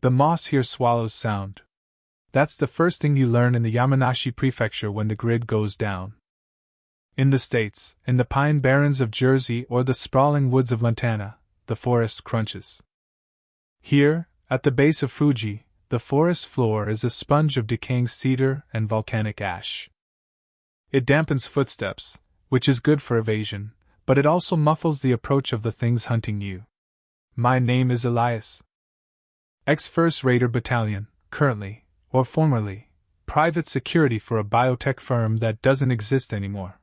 The moss here swallows sound. That's the first thing you learn in the Yamanashi prefecture when the grid goes down. In the States, in the pine barrens of Jersey or the sprawling woods of Montana, the forest crunches. Here, at the base of Fuji, the forest floor is a sponge of decaying cedar and volcanic ash. It dampens footsteps, which is good for evasion, but it also muffles the approach of the things hunting you. My name is Elias. Ex-First Raider Battalion, currently, or formerly, private security for a biotech firm that doesn't exist anymore.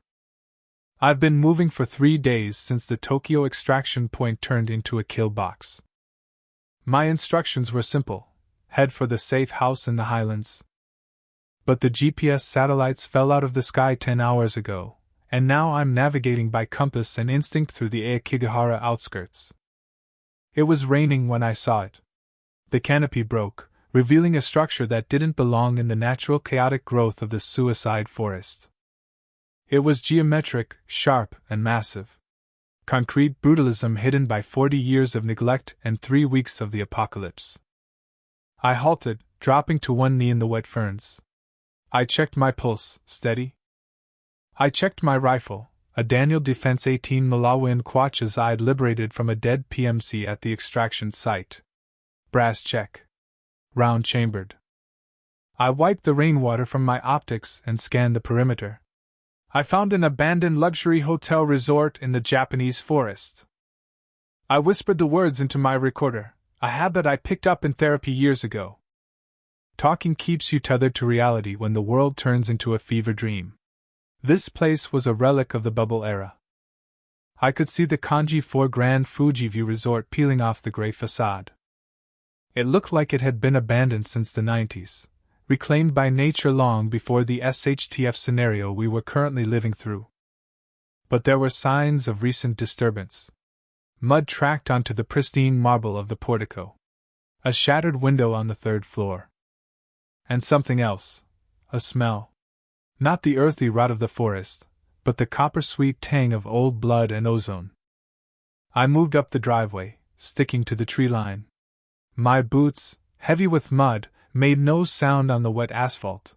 I've been moving for 3 days since the Tokyo extraction point turned into a kill box. My instructions were simple: head for the safe house in the highlands. But the GPS satellites fell out of the sky 10 hours ago, and now I'm navigating by compass and instinct through the Aokigahara outskirts. It was raining when I saw it. The canopy broke, revealing a structure that didn't belong in the natural chaotic growth of the suicide forest. It was geometric, sharp, and massive. Concrete brutalism hidden by 40 years of neglect and 3 weeks of the apocalypse. I halted, dropping to one knee in the wet ferns. I checked my pulse, steady. I checked my rifle, a Daniel Defense 18 Malawian Quachas I'd liberated from a dead PMC at the extraction site. Brass check. Round chambered. I wiped the rainwater from my optics and scanned the perimeter. I found an abandoned luxury hotel resort in the Japanese forest. I whispered the words into my recorder, a habit I picked up in therapy years ago. Talking keeps you tethered to reality when the world turns into a fever dream. This place was a relic of the bubble era. I could see the Kanji 4 Grand Fuji View Resort peeling off the gray facade. It looked like it had been abandoned since the 90s. Reclaimed by nature long before the SHTF scenario we were currently living through. But there were signs of recent disturbance. Mud tracked onto the pristine marble of the portico. A shattered window on the 3rd floor. And something else. A smell. Not the earthy rot of the forest, but the copper-sweet tang of old blood and ozone. I moved up the driveway, sticking to the tree line. My boots, heavy with mud, made no sound on the wet asphalt.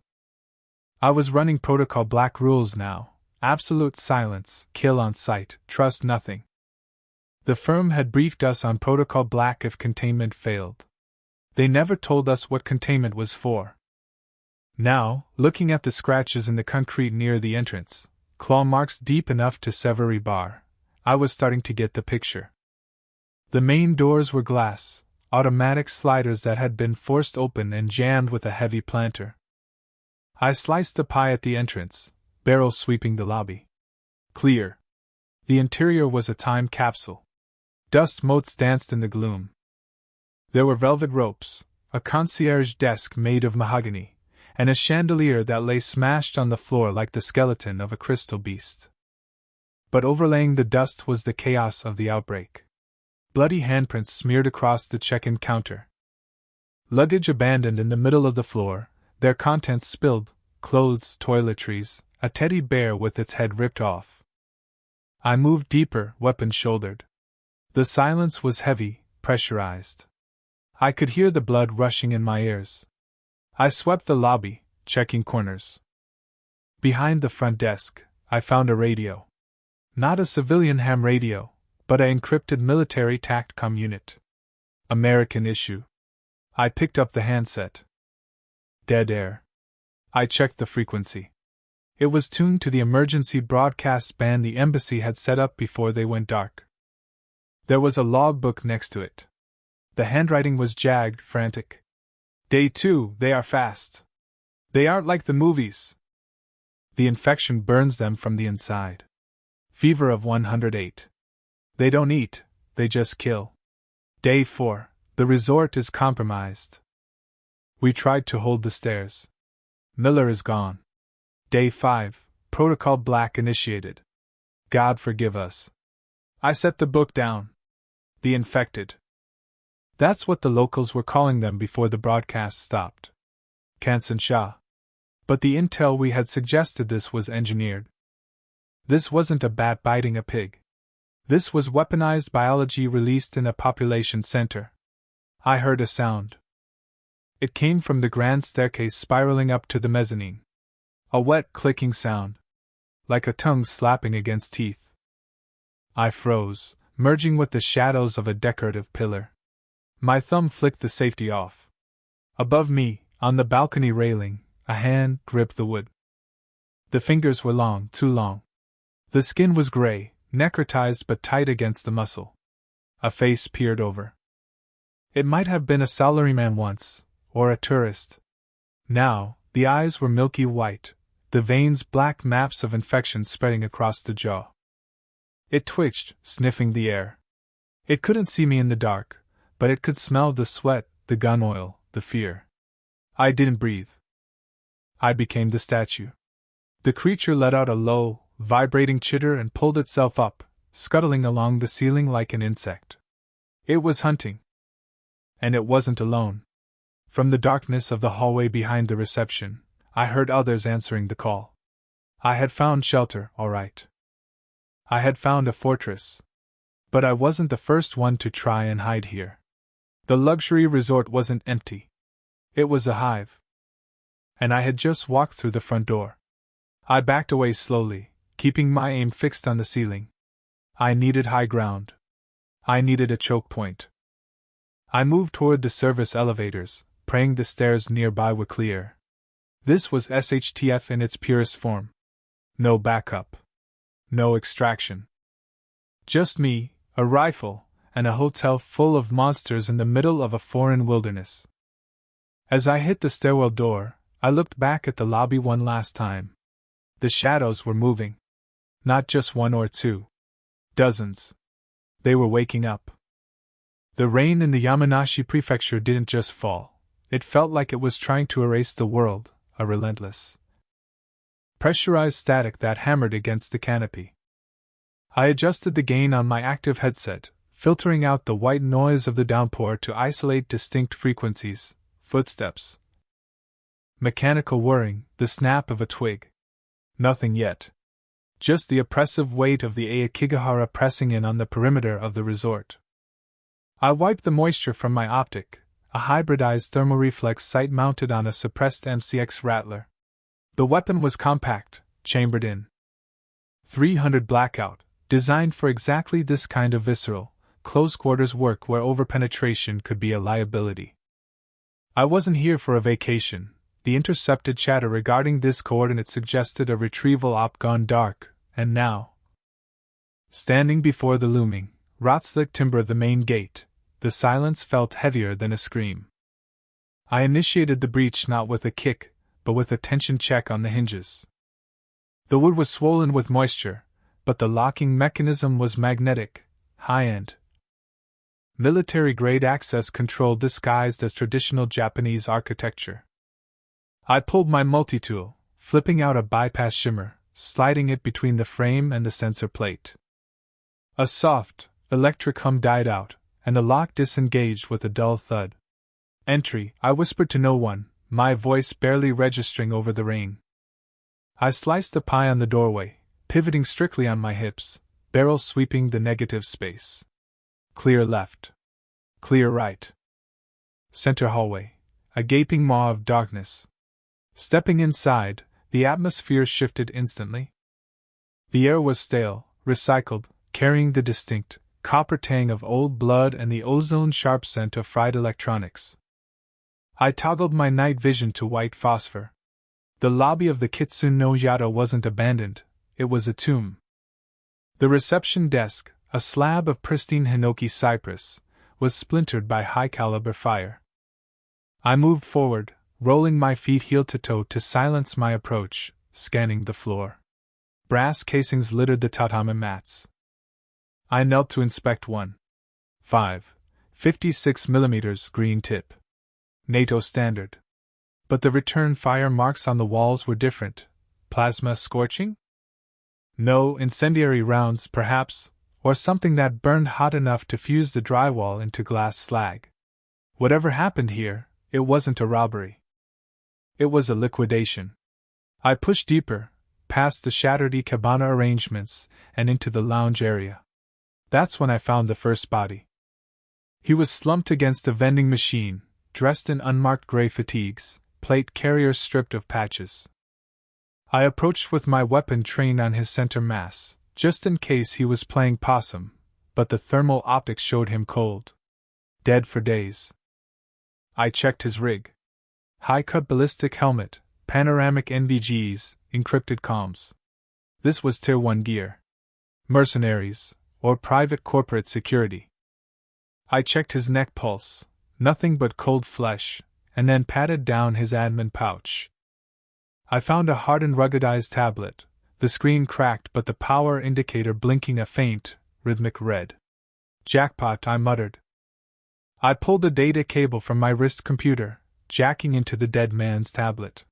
I was running Protocol Black rules now: absolute silence, kill on sight, trust nothing. The firm had briefed us on Protocol Black if containment failed. They never told us what containment was for. Now, looking at the scratches in the concrete near the entrance, claw marks deep enough to sever rebar, I was starting to get the picture. The main doors were glass, automatic sliders that had been forced open and jammed with a heavy planter. I sliced the pie at the entrance, barrel sweeping the lobby. Clear. The interior was a time capsule. Dust motes danced in the gloom. There were velvet ropes, a concierge desk made of mahogany, and a chandelier that lay smashed on the floor like the skeleton of a crystal beast. But overlaying the dust was the chaos of the outbreak. Bloody handprints smeared across the check-in counter. Luggage abandoned in the middle of the floor, their contents spilled, clothes, toiletries, a teddy bear with its head ripped off. I moved deeper, weapon shouldered. The silence was heavy, pressurized. I could hear the blood rushing in my ears. I swept the lobby, checking corners. Behind the front desk, I found a radio. Not a civilian ham radio, but an encrypted military TACTCOM unit. American issue. I picked up the handset. Dead air. I checked the frequency. It was tuned to the emergency broadcast band the embassy had set up before they went dark. There was a logbook next to it. The handwriting was jagged, frantic. Day 2, they are fast. They aren't like the movies. The infection burns them from the inside. Fever of 108. They don't eat, they just kill. Day 4, the resort is compromised. We tried to hold the stairs. Miller is gone. Day 5, Protocol Black initiated. God forgive us. I set the book down. The infected. That's what the locals were calling them before the broadcast stopped. Kansan Shah. But the intel we had suggested this was engineered. This wasn't a bat biting a pig. This was weaponized biology released in a population center. I heard a sound. It came from the grand staircase spiraling up to the mezzanine. A wet, clicking sound, like a tongue slapping against teeth. I froze, merging with the shadows of a decorative pillar. My thumb flicked the safety off. Above me, on the balcony railing, a hand gripped the wood. The fingers were long, too long. The skin was gray, necrotized but tight against the muscle. A face peered over. It might have been a salaryman once, or a tourist. Now, the eyes were milky white, the veins black maps of infection spreading across the jaw. It twitched, sniffing the air. It couldn't see me in the dark, but it could smell the sweat, the gun oil, the fear. I didn't breathe. I became the statue. The creature let out a low, vibrating chitter and pulled itself up, scuttling along the ceiling like an insect. It was hunting. And it wasn't alone. From the darkness of the hallway behind the reception, I heard others answering the call. I had found shelter, all right. I had found a fortress. But I wasn't the first one to try and hide here. The luxury resort wasn't empty. It was a hive. And I had just walked through the front door. I backed away slowly, keeping my aim fixed on the ceiling. I needed high ground. I needed a choke point. I moved toward the service elevators, praying the stairs nearby were clear. This was SHTF in its purest form. No backup. No extraction. Just me, a rifle, and a hotel full of monsters in the middle of a foreign wilderness. As I hit the stairwell door, I looked back at the lobby one last time. The shadows were moving. Not just one or two. Dozens. They were waking up. The rain in the Yamanashi prefecture didn't just fall. It felt like it was trying to erase the world, a relentless, pressurized static that hammered against the canopy. I adjusted the gain on my active headset, filtering out the white noise of the downpour to isolate distinct frequencies, footsteps, mechanical whirring, the snap of a twig. Nothing yet. Just the oppressive weight of the Aokigahara pressing in on the perimeter of the resort. I wiped the moisture from my optic, a hybridized thermoreflex sight mounted on a suppressed MCX rattler. The weapon was compact, chambered in 300 blackout, designed for exactly this kind of visceral, close-quarters work where overpenetration could be a liability. I wasn't here for a vacation. The intercepted chatter regarding this coordinate suggested a retrieval op gone dark, and now, standing before the looming, rot-slick timber of the main gate, the silence felt heavier than a scream. I initiated the breach not with a kick, but with a tension check on the hinges. The wood was swollen with moisture, but the locking mechanism was magnetic, high-end. Military-grade access control disguised as traditional Japanese architecture. I pulled my multi-tool, flipping out a bypass shimmer, sliding it between the frame and the sensor plate. A soft, electric hum died out, and the lock disengaged with a dull thud. Entry, I whispered to no one, my voice barely registering over the rain. I sliced the pie on the doorway, pivoting strictly on my hips, barrel sweeping the negative space. Clear left. Clear right. Center hallway, a gaping maw of darkness. Stepping inside, the atmosphere shifted instantly. The air was stale, recycled, carrying the distinct, copper tang of old blood and the ozone-sharp scent of fried electronics. I toggled my night vision to white phosphor. The lobby of the Kitsune no Yata wasn't abandoned, it was a tomb. The reception desk, a slab of pristine hinoki cypress, was splintered by high-caliber fire. I moved forward, rolling my feet heel to toe to silence my approach, scanning the floor. Brass casings littered the tatami mats. I knelt to inspect one. 56mm green tip. NATO standard. But the return fire marks on the walls were different. Plasma scorching? No, incendiary rounds, perhaps, or something that burned hot enough to fuse the drywall into glass slag. Whatever happened here, it wasn't a robbery. It was a liquidation. I pushed deeper, past the shattered ikebana arrangements, and into the lounge area. That's when I found the first body. He was slumped against a vending machine, dressed in unmarked gray fatigues, plate carriers stripped of patches. I approached with my weapon trained on his center mass, just in case he was playing possum, but the thermal optics showed him cold. Dead for days. I checked his rig. High-cut ballistic helmet, panoramic NVGs, encrypted comms. This was Tier 1 gear. Mercenaries, or private corporate security. I checked his neck pulse, nothing but cold flesh, and then patted down his admin pouch. I found a hardened ruggedized tablet, the screen cracked but the power indicator blinking a faint, rhythmic red. Jackpot, I muttered. I pulled the data cable from my wrist computer, jacking into the dead man's tablet.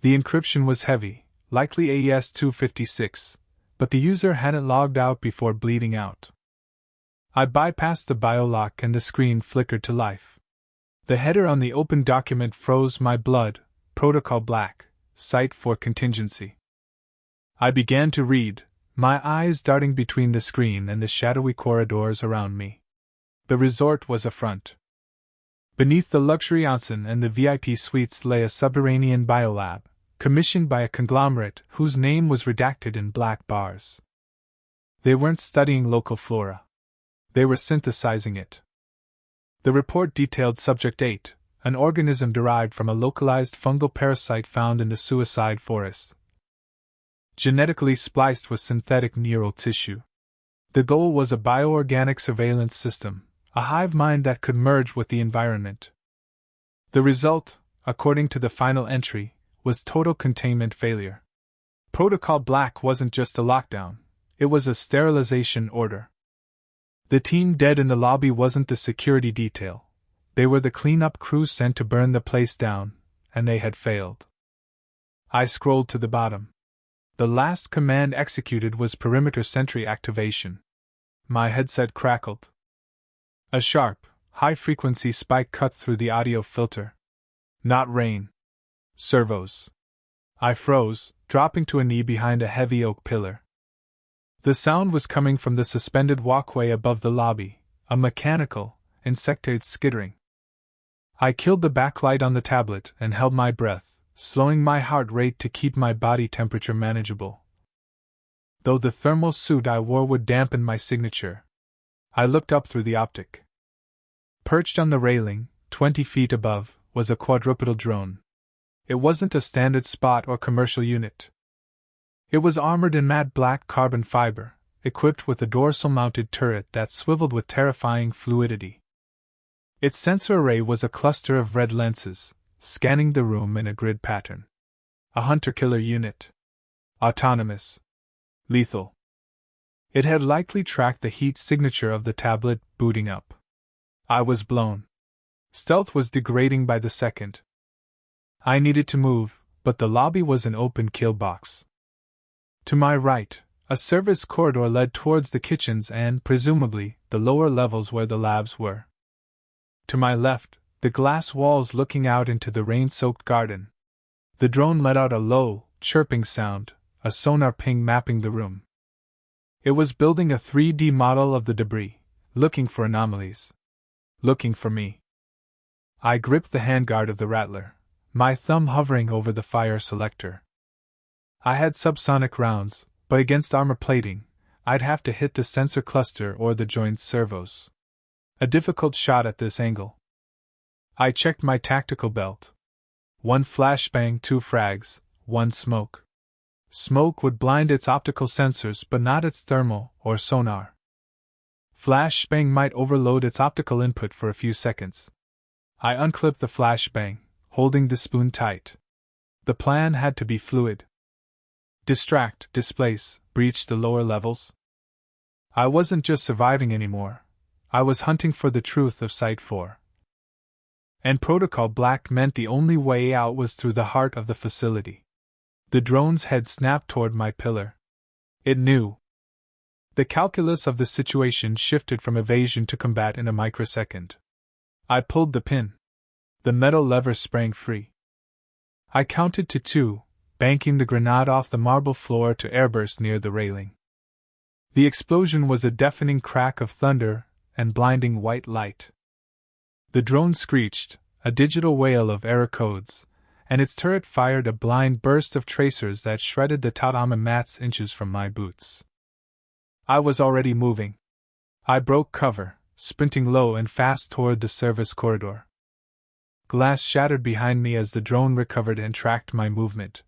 The encryption was heavy, likely AES-256, but the user hadn't logged out before bleeding out. I bypassed the biolock and the screen flickered to life. The header on the open document froze my blood, Protocol Black, Site for Contingency. I began to read, my eyes darting between the screen and the shadowy corridors around me. The resort was a front. Beneath the luxury onsen and the VIP suites lay a subterranean biolab, commissioned by a conglomerate whose name was redacted in black bars. They weren't studying local flora. They were synthesizing it. The report detailed Subject 8, an organism derived from a localized fungal parasite found in the suicide forest. Genetically spliced with synthetic neural tissue. The goal was a bioorganic surveillance system, a hive mind that could merge with the environment. The result, according to the final entry, was total containment failure. Protocol Black wasn't just a lockdown, it was a sterilization order. The team dead in the lobby wasn't the security detail. They were the cleanup crew sent to burn the place down, and they had failed. I scrolled to the bottom. The last command executed was perimeter sentry activation. My headset crackled. A sharp, high-frequency spike cut through the audio filter. Not rain. Servos. I froze, dropping to a knee behind a heavy oak pillar. The sound was coming from the suspended walkway above the lobby, a mechanical, insectoid skittering. I killed the backlight on the tablet and held my breath, slowing my heart rate to keep my body temperature manageable. Though the thermal suit I wore would dampen my signature, I looked up through the optic. Perched on the railing, 20 feet above, was a quadrupedal drone. It wasn't a standard spot or commercial unit. It was armored in matte black carbon fiber, equipped with a dorsal-mounted turret that swiveled with terrifying fluidity. Its sensor array was a cluster of red lenses, scanning the room in a grid pattern. A hunter-killer unit. Autonomous. Lethal. It had likely tracked the heat signature of the tablet booting up. I was blown. Stealth was degrading by the second. I needed to move, but the lobby was an open kill box. To my right, a service corridor led towards the kitchens and, presumably, the lower levels where the labs were. To my left, the glass walls looking out into the rain-soaked garden. The drone let out a low, chirping sound, a sonar ping mapping the room. It was building a 3D model of the debris, looking for anomalies. Looking for me. I gripped the handguard of the Rattler, my thumb hovering over the fire selector. I had subsonic rounds, but against armor plating, I'd have to hit the sensor cluster or the joint servos. A difficult shot at this angle. I checked my tactical belt. 1 flashbang, 2 frags, 1 smoke. Smoke would blind its optical sensors but not its thermal or sonar. Flashbang might overload its optical input for a few seconds. I unclipped the flashbang, holding the spoon tight. The plan had to be fluid. Distract, displace, breach the lower levels. I wasn't just surviving anymore. I was hunting for the truth of Site 4. And Protocol Black meant the only way out was through the heart of the facility. The drone's head snapped toward my pillar. It knew. The calculus of the situation shifted from evasion to combat in a microsecond. I pulled the pin. The metal lever sprang free. I counted to 2, banking the grenade off the marble floor to airburst near the railing. The explosion was a deafening crack of thunder and blinding white light. The drone screeched, a digital wail of error codes, and its turret fired a blind burst of tracers that shredded the tatami mats inches from my boots. I was already moving. I broke cover, sprinting low and fast toward the service corridor. Glass shattered behind me as the drone recovered and tracked my movement,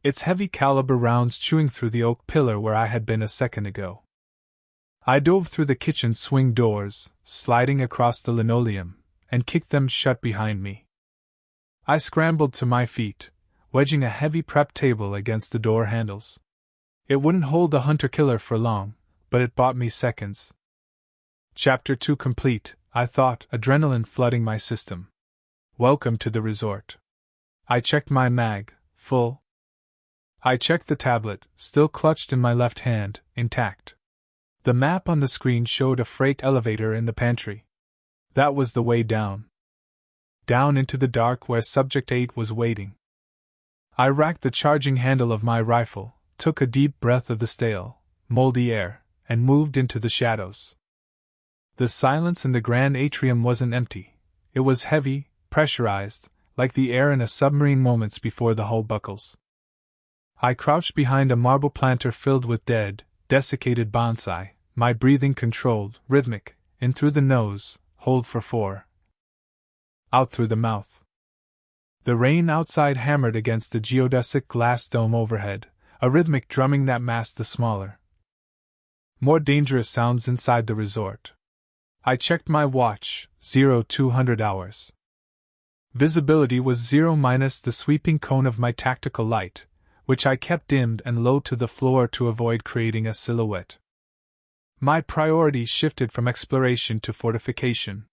its heavy caliber rounds chewing through the oak pillar where I had been a second ago. I dove through the kitchen swing doors, sliding across the linoleum, and kicked them shut behind me. I scrambled to my feet, wedging a heavy prep table against the door handles. It wouldn't hold a hunter-killer for long, but it bought me seconds. Chapter 2 complete, I thought, adrenaline flooding my system. Welcome to the resort. I checked my mag, full. I checked the tablet, still clutched in my left hand, intact. The map on the screen showed a freight elevator in the pantry. That was the way down. Down into the dark where Subject 8 was waiting. I racked the charging handle of my rifle, took a deep breath of the stale, moldy air, and moved into the shadows. The silence in the grand atrium wasn't empty. It was heavy, pressurized, like the air in a submarine moments before the hull buckles. I crouched behind a marble planter filled with dead, desiccated bonsai, my breathing controlled, rhythmic, in through the nose, hold for 4. Out through the mouth. The rain outside hammered against the geodesic glass dome overhead, a rhythmic drumming that masked the smaller, more dangerous sounds inside the resort. I checked my watch, 0200 hours. Visibility was 0 minus the sweeping cone of my tactical light, which I kept dimmed and low to the floor to avoid creating a silhouette. My priorities shifted from exploration to fortification.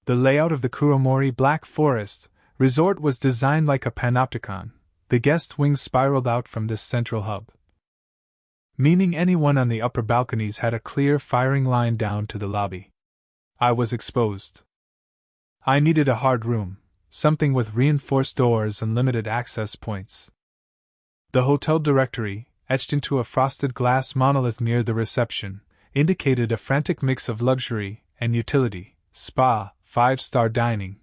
The layout of the Kuromori Black Forest resort was designed like a panopticon. The guest wings spiraled out from this central hub, meaning anyone on the upper balconies had a clear firing line down to the lobby. I was exposed. I needed a hard room, something with reinforced doors and limited access points. The hotel directory, etched into a frosted glass monolith near the reception, indicated a frantic mix of luxury and utility, spa, 5-star dining,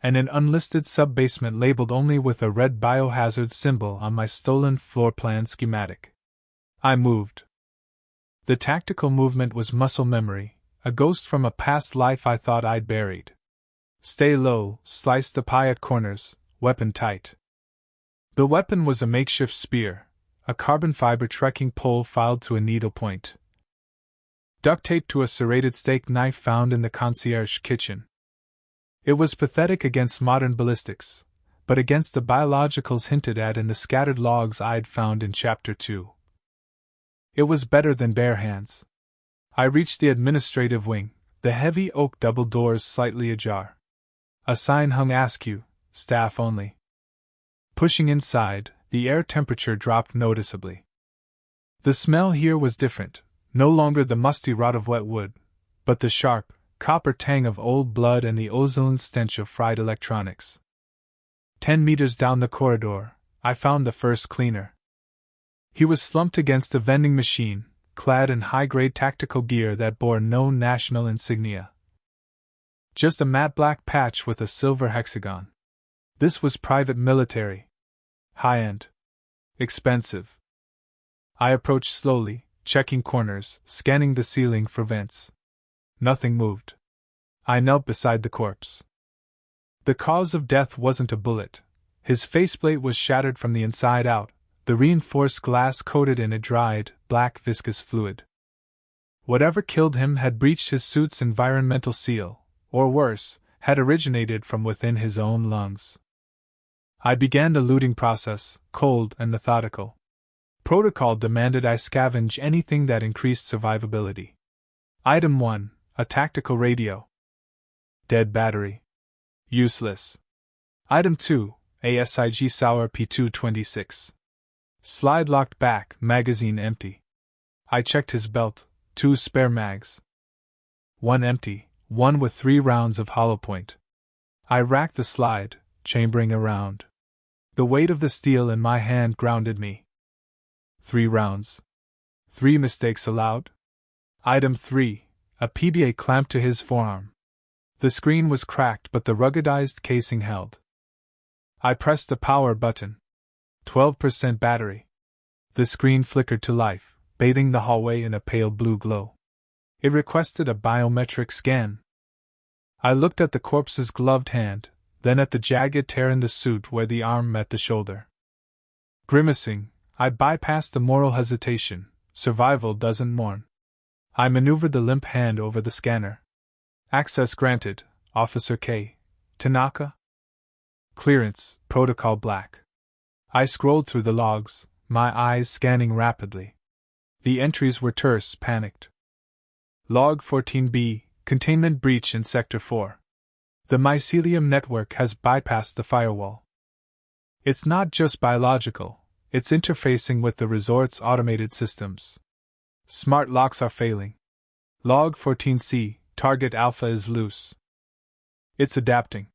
and an unlisted sub-basement labeled only with a red biohazard symbol on my stolen floor plan schematic. I moved. The tactical movement was muscle memory, a ghost from a past life I thought I'd buried. Stay low, slice the pie at corners, weapon tight. The weapon was a makeshift spear, a carbon fiber trekking pole filed to a needle point, duct taped to a serrated steak knife found in the concierge kitchen. It was pathetic against modern ballistics, but against the biologicals hinted at in the scattered logs I'd found in Chapter 2. It was better than bare hands. I reached the administrative wing, the heavy oak double doors slightly ajar. A sign hung askew, staff only. Pushing inside, the air temperature dropped noticeably. The smell here was different, no longer the musty rot of wet wood, but the sharp, copper tang of old blood and the ozone stench of fried electronics. 10 meters down the corridor, I found the first cleaner. He was slumped against a vending machine, clad in high-grade tactical gear that bore no national insignia. Just a matte black patch with a silver hexagon. This was private military. High-end. Expensive. I approached slowly, checking corners, scanning the ceiling for vents. Nothing moved. I knelt beside the corpse. The cause of death wasn't a bullet. His faceplate was shattered from the inside out, the reinforced glass coated in a dried, black viscous fluid. Whatever killed him had breached his suit's environmental seal, or worse, had originated from within his own lungs. I began the looting process, cold and methodical. Protocol demanded I scavenge anything that increased survivability. Item 1, a tactical radio. Dead battery. Useless. Item 2, a SIG Sauer P226. Slide locked back, magazine empty. I checked his belt, 2 spare mags. One empty, one with 3 rounds of hollow point. I racked the slide, chambering around. The weight of the steel in my hand grounded me. 3 rounds. 3 mistakes allowed? Item 3, a PDA clamped to his forearm. The screen was cracked, but the ruggedized casing held. I pressed the power button. 12% battery. The screen flickered to life, bathing the hallway in a pale blue glow. It requested a biometric scan. I looked at the corpse's gloved hand, then at the jagged tear in the suit where the arm met the shoulder. Grimacing, I bypassed the moral hesitation. Survival doesn't mourn. I maneuvered the limp hand over the scanner. Access granted, Officer K. Tanaka. Clearance, Protocol Black. I scrolled through the logs, my eyes scanning rapidly. The entries were terse, panicked. Log 14B, containment breach in Sector 4. The mycelium network has bypassed the firewall. It's not just biological, it's interfacing with the resort's automated systems. Smart locks are failing. Log 14C, target alpha is loose. It's adapting.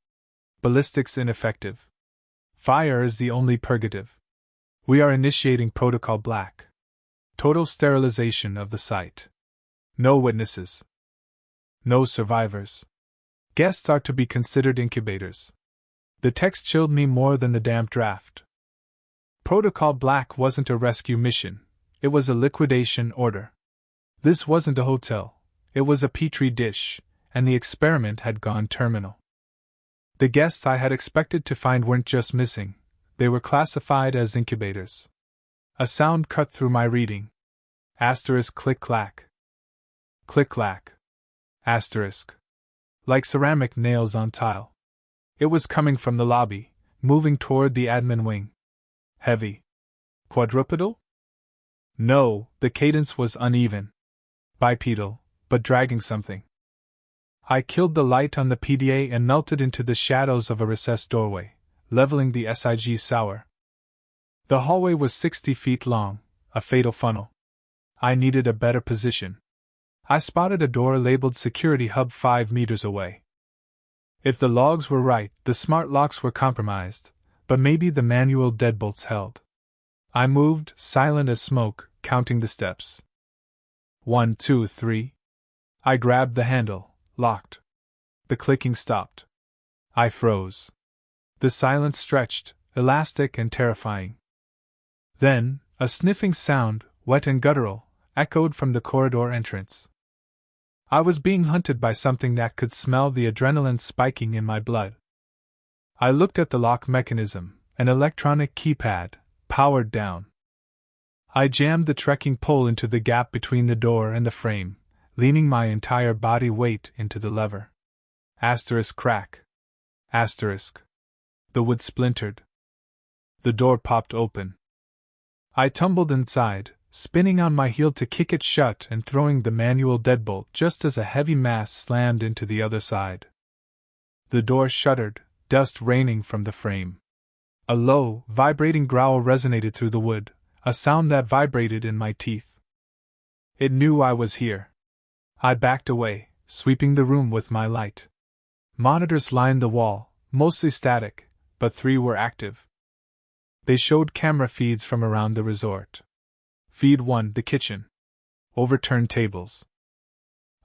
Ballistics ineffective. Fire is the only purgative. We are initiating Protocol Black. Total sterilization of the site. No witnesses. No survivors. Guests are to be considered incubators. The text chilled me more than the damp draft. Protocol Black wasn't a rescue mission, it was a liquidation order. This wasn't a hotel, it was a petri dish, and the experiment had gone terminal. The guests I had expected to find weren't just missing, they were classified as incubators. A sound cut through my reading. Asterisk click-clack. Click-clack. Asterisk. Like ceramic nails on tile. It was coming from the lobby, moving toward the admin wing. Heavy. Quadrupedal? No, the cadence was uneven. Bipedal, but dragging something. I killed the light on the PDA and melted into the shadows of a recessed doorway, leveling the SIG sour. The hallway was 60 feet long, a fatal funnel. I needed a better position. I spotted a door labeled Security Hub 5 meters away. If the logs were right, the smart locks were compromised, but maybe the manual deadbolts held. I moved, silent as smoke, counting the steps. 1, 2, 3. I grabbed the handle, locked. The clicking stopped. I froze. The silence stretched, elastic and terrifying. Then, a sniffing sound, wet and guttural, echoed from the corridor entrance. I was being hunted by something that could smell the adrenaline spiking in my blood. I looked at the lock mechanism, an electronic keypad, powered down. I jammed the trekking pole into the gap between the door and the frame, leaning my entire body weight into the lever. Asterisk crack. Asterisk. The wood splintered. The door popped open. I tumbled inside, spinning on my heel to kick it shut and throwing the manual deadbolt just as a heavy mass slammed into the other side. The door shuddered, dust raining from the frame. A low, vibrating growl resonated through the wood, a sound that vibrated in my teeth. It knew I was here. I backed away, sweeping the room with my light. Monitors lined the wall, mostly static, but 3 were active. They showed camera feeds from around the resort. Feed 1, the kitchen. Overturned tables.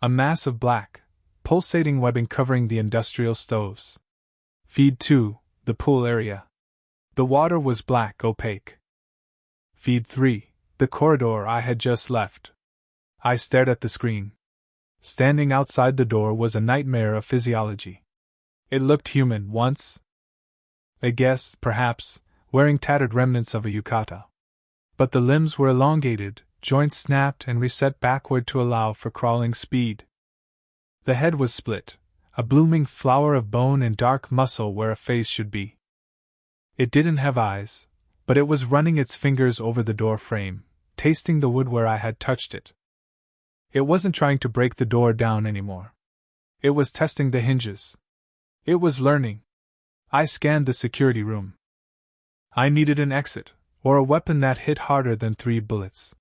A mass of black, pulsating webbing covering the industrial stoves. Feed 2, the pool area. The water was black, opaque. Feed 3, the corridor I had just left. I stared at the screen. Standing outside the door was a nightmare of physiology. It looked human once. A guest, perhaps, wearing tattered remnants of a yukata. But the limbs were elongated, joints snapped and reset backward to allow for crawling speed. The head was split, a blooming flower of bone and dark muscle where a face should be. It didn't have eyes, but it was running its fingers over the door frame, tasting the wood where I had touched it. It wasn't trying to break the door down anymore. It was testing the hinges. It was learning. I scanned the security room. I needed an exit, or a weapon that hit harder than 3 bullets.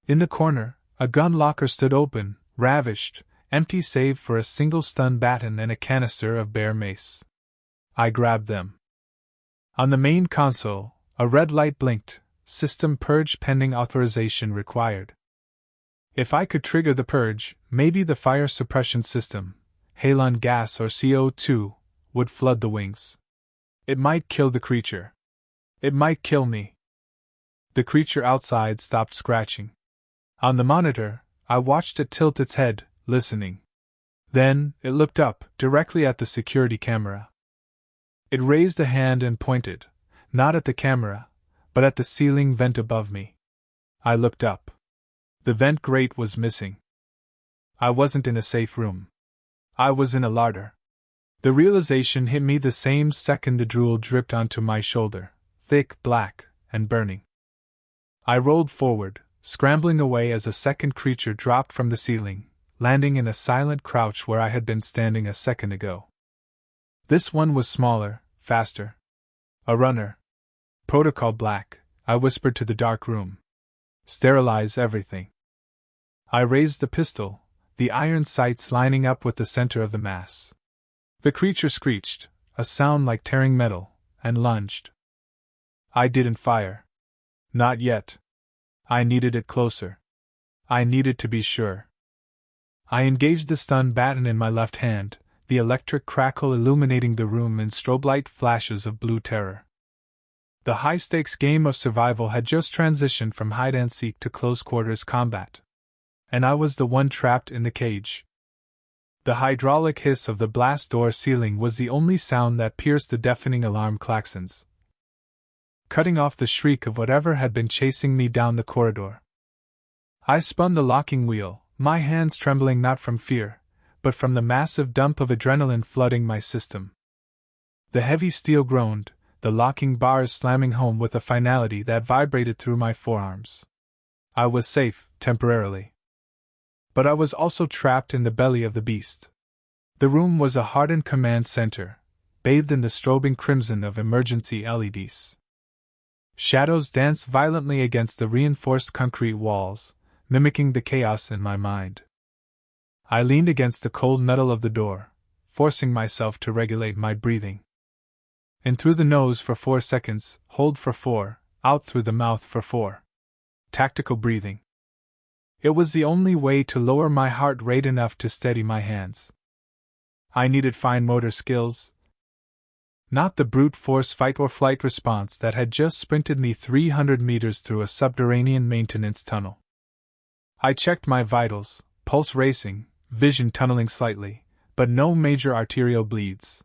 In the corner, a gun locker stood open, ravished, empty save for a single stun baton and a canister of bare mace. I grabbed them. On the main console, a red light blinked, system purge pending authorization required. If I could trigger the purge, maybe the fire suppression system, halon gas or CO2, would flood the wings. It might kill the creature. It might kill me. The creature outside stopped scratching. On the monitor, I watched it tilt its head, listening. Then, it looked up, directly at the security camera. It raised a hand and pointed, not at the camera, but at the ceiling vent above me. I looked up. The vent grate was missing. I wasn't in a safe room. I was in a larder. The realization hit me the same second the drool dripped onto my shoulder, thick, black, and burning. I rolled forward, scrambling away as a second creature dropped from the ceiling, landing in a silent crouch where I had been standing a second ago. This one was smaller, faster. A runner. Protocol Black, I whispered to the dark room. Sterilize everything. I raised the pistol, the iron sights lining up with the center of the mass. The creature screeched, a sound like tearing metal, and lunged. I didn't fire. Not yet. I needed it closer. I needed to be sure. I engaged the stun baton in my left hand, the electric crackle illuminating the room in strobe light flashes of blue terror. The high-stakes game of survival had just transitioned from hide-and-seek to close-quarters combat. And I was the one trapped in the cage. The hydraulic hiss of the blast door ceiling was the only sound that pierced the deafening alarm klaxons, cutting off the shriek of whatever had been chasing me down the corridor. I spun the locking wheel, my hands trembling not from fear, but from the massive dump of adrenaline flooding my system. The heavy steel groaned, the locking bars slamming home with a finality that vibrated through my forearms. I was safe, temporarily. But I was also trapped in the belly of the beast. The room was a hardened command center, bathed in the strobing crimson of emergency LEDs. Shadows danced violently against the reinforced concrete walls, mimicking the chaos in my mind. I leaned against the cold metal of the door, forcing myself to regulate my breathing. In through the nose for 4 seconds, hold for 4, out through the mouth for 4. Tactical breathing. It was the only way to lower my heart rate enough to steady my hands. I needed fine motor skills. Not the brute force fight or flight response that had just sprinted me 300 meters through a subterranean maintenance tunnel. I checked my vitals, pulse racing, vision tunneling slightly, but no major arterial bleeds.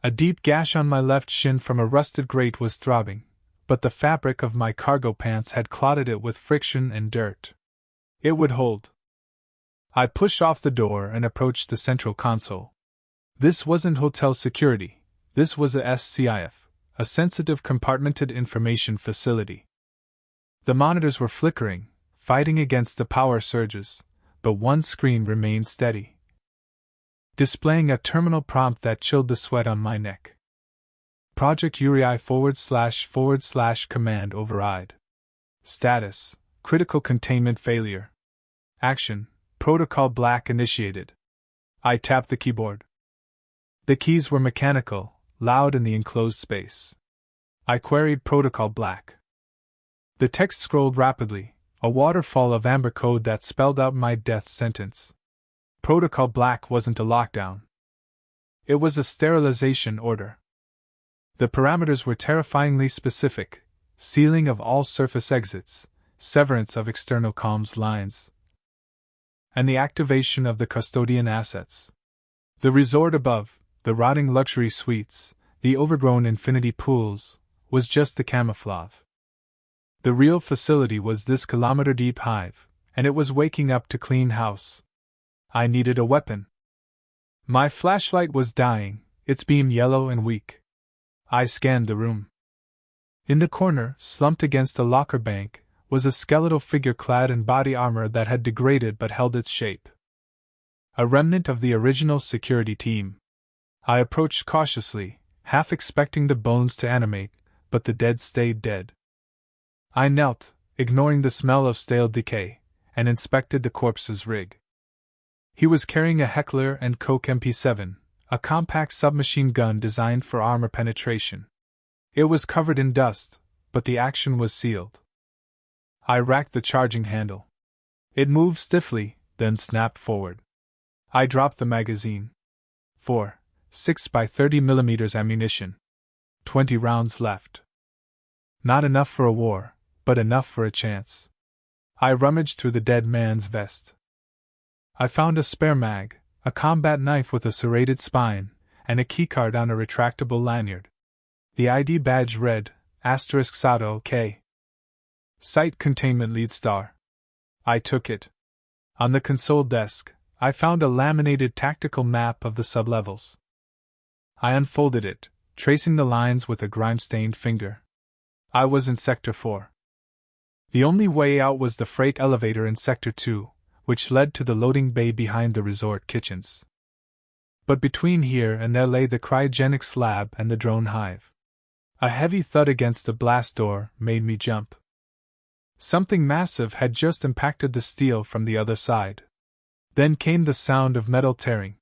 A deep gash on my left shin from a rusted grate was throbbing, but the fabric of my cargo pants had clotted it with friction and dirt. It would hold. I pushed off the door and approached the central console. This wasn't hotel security, this was a SHTF, a sensitive compartmented information facility. The monitors were flickering, fighting against the power surges, but one screen remained steady, displaying a terminal prompt that chilled the sweat on my neck. Project URI / command override. Status: critical containment failure. Action: Protocol Black initiated. I tapped the keyboard. The keys were mechanical, loud in the enclosed space. I queried Protocol Black. The text scrolled rapidly, a waterfall of amber code that spelled out my death sentence. Protocol Black wasn't a lockdown. It was a sterilization order. The parameters were terrifyingly specific: sealing of all surface exits, severance of external comms lines, and the activation of the custodian assets. The resort above, the rotting luxury suites, the overgrown infinity pools, was just the camouflage. The real facility was this kilometer-deep hive, and it was waking up to clean house. I needed a weapon. My flashlight was dying, its beam yellow and weak. I scanned the room. In the corner, slumped against a locker bank, was a skeletal figure clad in body armor that had degraded but held its shape. A remnant of the original security team. I approached cautiously, half expecting the bones to animate, but the dead stayed dead. I knelt, ignoring the smell of stale decay, and inspected the corpse's rig. He was carrying a Heckler & Koch MP7, a compact submachine gun designed for armor penetration. It was covered in dust, but the action was sealed. I racked the charging handle. It moved stiffly, then snapped forward. I dropped the magazine. 6 by 30mm ammunition. 20 rounds left. Not enough for a war, but enough for a chance. I rummaged through the dead man's vest. I found a spare mag, a combat knife with a serrated spine, and a keycard on a retractable lanyard. The ID badge read, *Sato K. Site containment lead star. I took it. On the console desk, I found a laminated tactical map of the sublevels. I unfolded it, tracing the lines with a grime-stained finger. I was in Sector 4. The only way out was the freight elevator in Sector 2, which led to the loading bay behind the resort kitchens. But between here and there lay the cryogenics lab and the drone hive. A heavy thud against the blast door made me jump. Something massive had just impacted the steel from the other side. Then came the sound of metal tearing.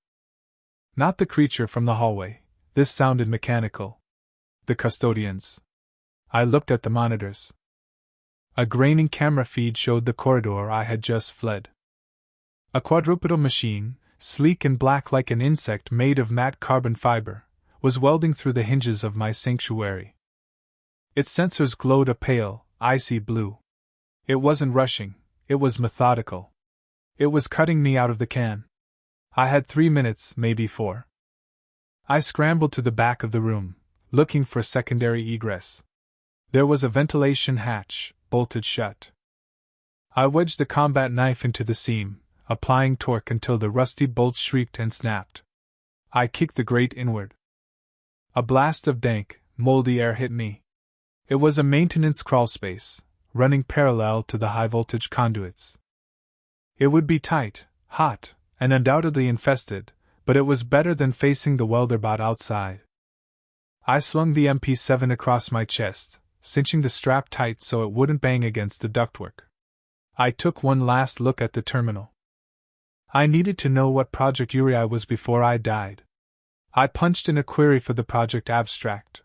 Not the creature from the hallway. This sounded mechanical. The custodians. I looked at the monitors. A graining camera feed showed the corridor I had just fled. A quadrupedal machine, sleek and black like an insect made of matte carbon fiber, was welding through the hinges of my sanctuary. Its sensors glowed a pale, icy blue. It wasn't rushing, it was methodical. It was cutting me out of the can. I had 3 minutes, maybe 4. I scrambled to the back of the room, looking for secondary egress. There was a ventilation hatch, bolted shut. I wedged the combat knife into the seam, applying torque until the rusty bolts shrieked and snapped. I kicked the grate inward. A blast of dank, moldy air hit me. It was a maintenance crawlspace, running parallel to the high-voltage conduits. It would be tight, hot, and undoubtedly infested, but it was better than facing the welderbot outside. I slung the MP7 across my chest, cinching the strap tight so it wouldn't bang against the ductwork. I took one last look at the terminal. I needed to know what Project Uriah was before I died. I punched in a query for the project abstract.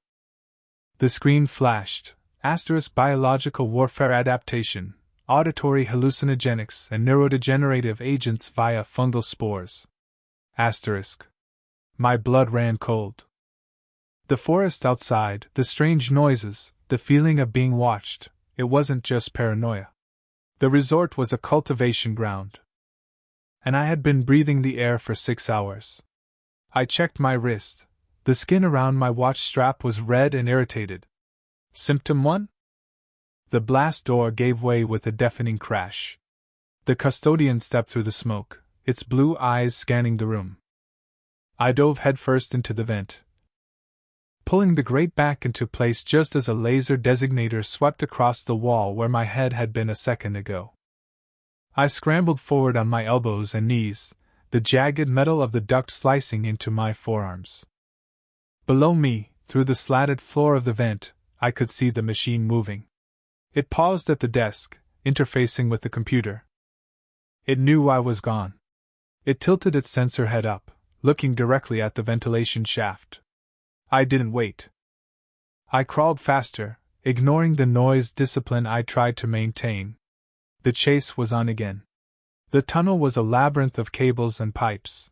The screen flashed, *biological warfare adaptation, auditory hallucinogenics and neurodegenerative agents via fungal spores. My blood ran cold. The forest outside, the strange noises, the feeling of being watched, it wasn't just paranoia. The resort was a cultivation ground. And I had been breathing the air for 6 hours. I checked my wrist. The skin around my watch strap was red and irritated. Symptom 1? The blast door gave way with a deafening crash. The custodian stepped through the smoke, its blue eyes scanning the room. I dove headfirst into the vent, pulling the grate back into place just as a laser designator swept across the wall where my head had been a second ago. I scrambled forward on my elbows and knees, the jagged metal of the duct slicing into my forearms. Below me, through the slatted floor of the vent, I could see the machine moving. It paused at the desk, interfacing with the computer. It knew I was gone. It tilted its sensor head up, looking directly at the ventilation shaft. I didn't wait. I crawled faster, ignoring the noise discipline I tried to maintain. The chase was on again. The tunnel was a labyrinth of cables and pipes.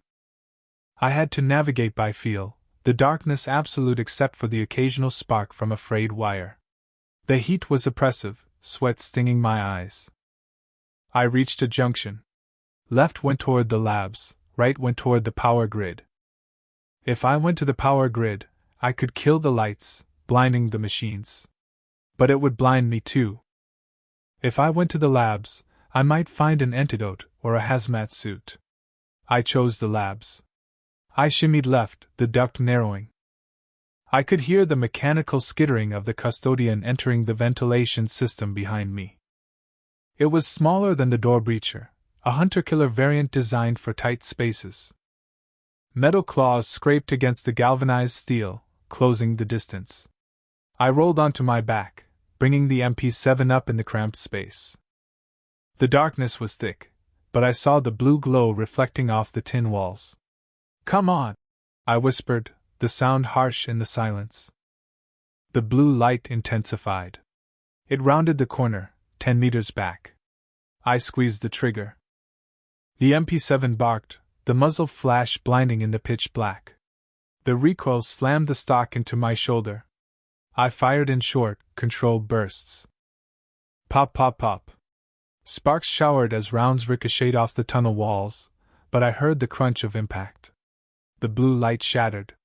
I had to navigate by feel, the darkness absolute except for the occasional spark from a frayed wire. The heat was oppressive, sweat stinging my eyes. I reached a junction. Left went toward the labs, right went toward the power grid. If I went to the power grid, I could kill the lights, blinding the machines. But it would blind me too. If I went to the labs, I might find an antidote or a hazmat suit. I chose the labs. I shimmied left, the duct narrowing. I could hear the mechanical skittering of the custodian entering the ventilation system behind me. It was smaller than the door breacher, a hunter-killer variant designed for tight spaces. Metal claws scraped against the galvanized steel, closing the distance. I rolled onto my back, bringing the MP7 up in the cramped space. The darkness was thick, but I saw the blue glow reflecting off the tin walls. "Come on," I whispered, the sound harsh in the silence. The blue light intensified. It rounded the corner, 10 meters back. I squeezed the trigger. The MP7 barked, the muzzle flash blinding in the pitch black. The recoil slammed the stock into my shoulder. I fired in short, controlled bursts. Pop, pop, pop. Sparks showered as rounds ricocheted off the tunnel walls, but I heard the crunch of impact. The blue light shattered.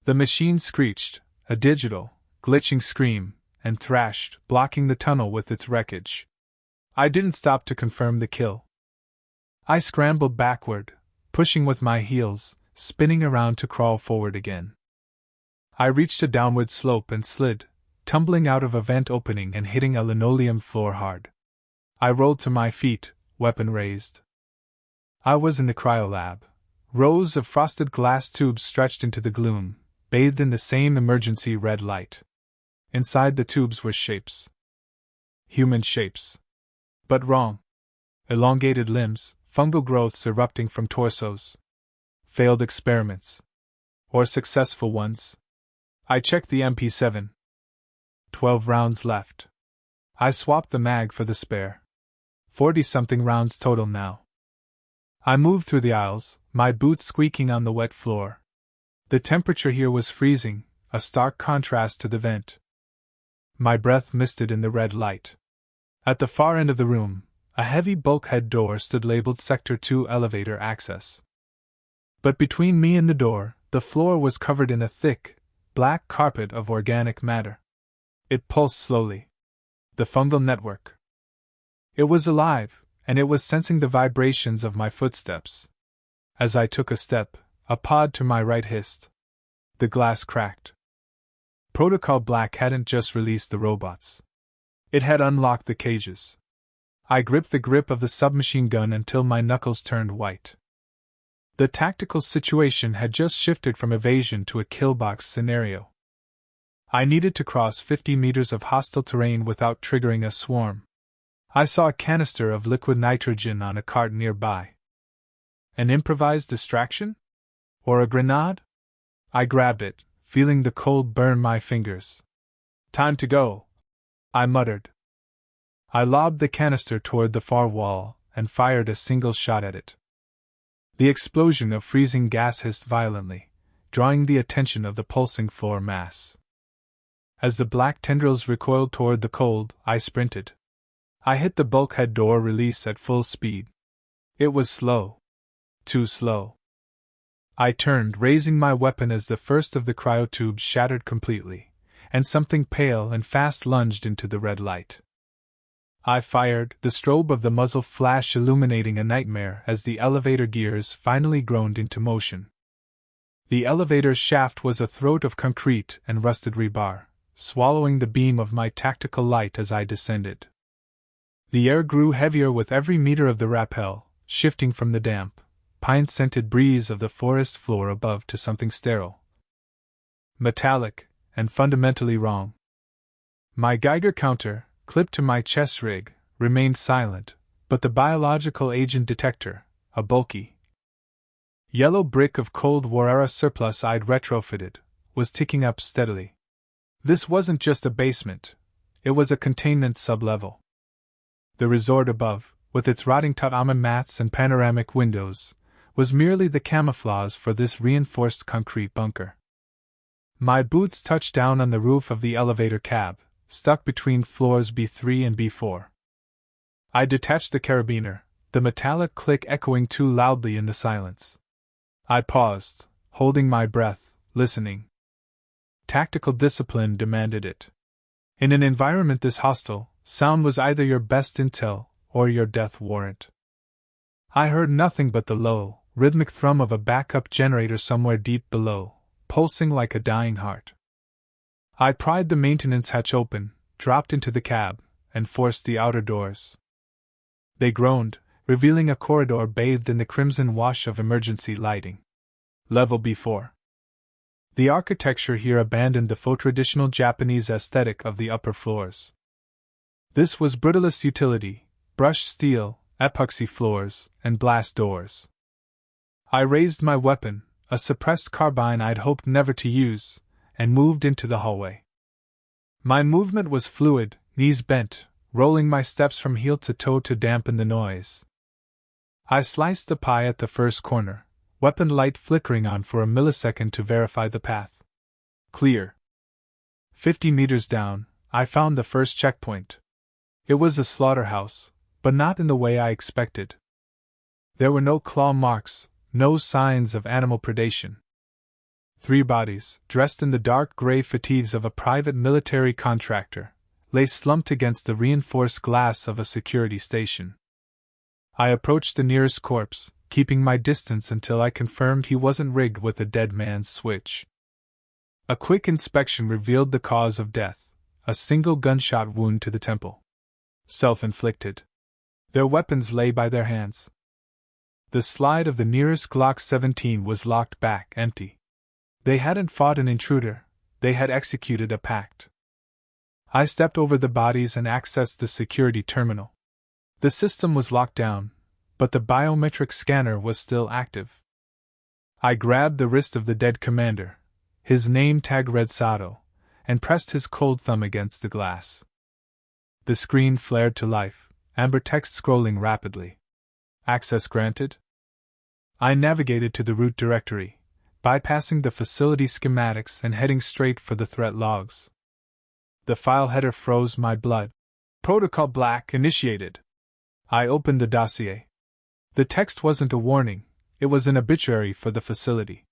The machine screeched, a digital, glitching scream, and thrashed, blocking the tunnel with its wreckage. I didn't stop to confirm the kill. I scrambled backward, pushing with my heels, spinning around to crawl forward again. I reached a downward slope and slid, tumbling out of a vent opening and hitting a linoleum floor hard. I rolled to my feet, weapon raised. I was in the cryolab. Rows of frosted glass tubes stretched into the gloom, bathed in the same emergency red light. Inside the tubes were shapes. Human shapes. But wrong. Elongated limbs, fungal growths erupting from torsos. Failed experiments. Or successful ones. I checked the MP7. 12 rounds left. I swapped the mag for the spare. 40-something rounds total now. I moved through the aisles, my boots squeaking on the wet floor. The temperature here was freezing, a stark contrast to the vent. My breath misted in the red light. At the far end of the room, a heavy bulkhead door stood labeled Sector 2 Elevator Access. But between me and the door, the floor was covered in a thick, black carpet of organic matter. It pulsed slowly. The fungal network. It was alive, and it was sensing the vibrations of my footsteps. As I took a step, a pod to my right hissed. The glass cracked. Protocol Black hadn't just released the robots. It had unlocked the cages. I gripped the grip of the submachine gun until my knuckles turned white. The tactical situation had just shifted from evasion to a killbox scenario. I needed to cross 50 meters of hostile terrain without triggering a swarm. I saw a canister of liquid nitrogen on a cart nearby. An improvised distraction? Or a grenade? I grabbed it, feeling the cold burn my fingers. Time to go, I muttered. I lobbed the canister toward the far wall and fired a single shot at it. The explosion of freezing gas hissed violently, drawing the attention of the pulsing floor mass. As the black tendrils recoiled toward the cold, I sprinted. I hit the bulkhead door release at full speed. It was slow. Too slow. I turned, raising my weapon as the first of the cryotubes shattered completely, and something pale and fast lunged into the red light. I fired, the strobe of the muzzle flash illuminating a nightmare as the elevator gears finally groaned into motion. The elevator's shaft was a throat of concrete and rusted rebar, swallowing the beam of my tactical light as I descended. The air grew heavier with every meter of the rappel, shifting from the damp, pine-scented breeze of the forest floor above to something sterile, metallic, and fundamentally wrong. My Geiger counter, clipped to my chest rig, remained silent, but the biological agent detector, a bulky yellow brick of Cold War-era surplus I'd retrofitted, was ticking up steadily. This wasn't just a basement, it was a containment sublevel. The resort above, with its rotting tatami mats and panoramic windows, was merely the camouflage for this reinforced concrete bunker. My boots touched down on the roof of the elevator cab, stuck between floors B3 and B4. I detached the carabiner, the metallic click echoing too loudly in the silence. I paused, holding my breath, listening. Tactical discipline demanded it. In an environment this hostile, sound was either your best intel or your death warrant. I heard nothing but the low, rhythmic thrum of a backup generator somewhere deep below, pulsing like a dying heart. I pried the maintenance hatch open, dropped into the cab, and forced the outer doors. They groaned, revealing a corridor bathed in the crimson wash of emergency lighting. Level B4. The architecture here abandoned the faux traditional Japanese aesthetic of the upper floors. This was brutalist utility, brushed steel, epoxy floors, and blast doors. I raised my weapon, a suppressed carbine I'd hoped never to use, and moved into the hallway. My movement was fluid, knees bent, rolling my steps from heel to toe to dampen the noise. I sliced the pie at the first corner, weapon light flickering on for a millisecond to verify the path. Clear. 50 meters down, I found the first checkpoint. It was a slaughterhouse, but not in the way I expected. There were no claw marks, no signs of animal predation. 3 bodies, dressed in the dark gray fatigues of a private military contractor, lay slumped against the reinforced glass of a security station. I approached the nearest corpse, keeping my distance until I confirmed he wasn't rigged with a dead man's switch. A quick inspection revealed the cause of death, a single gunshot wound to the temple. Self-inflicted. Their weapons lay by their hands. The slide of the nearest Glock 17 was locked back, empty. They hadn't fought an intruder, they had executed a pact. I stepped over the bodies and accessed the security terminal. The system was locked down, but the biometric scanner was still active. I grabbed the wrist of the dead commander, his name tag read Sato, and pressed his cold thumb against the glass. The screen flared to life, amber text scrolling rapidly. Access granted? I navigated to the root directory, bypassing the facility schematics and heading straight for the threat logs. The file header froze my blood. Protocol Black initiated. I opened the dossier. The text wasn't a warning, it was an obituary for the facility.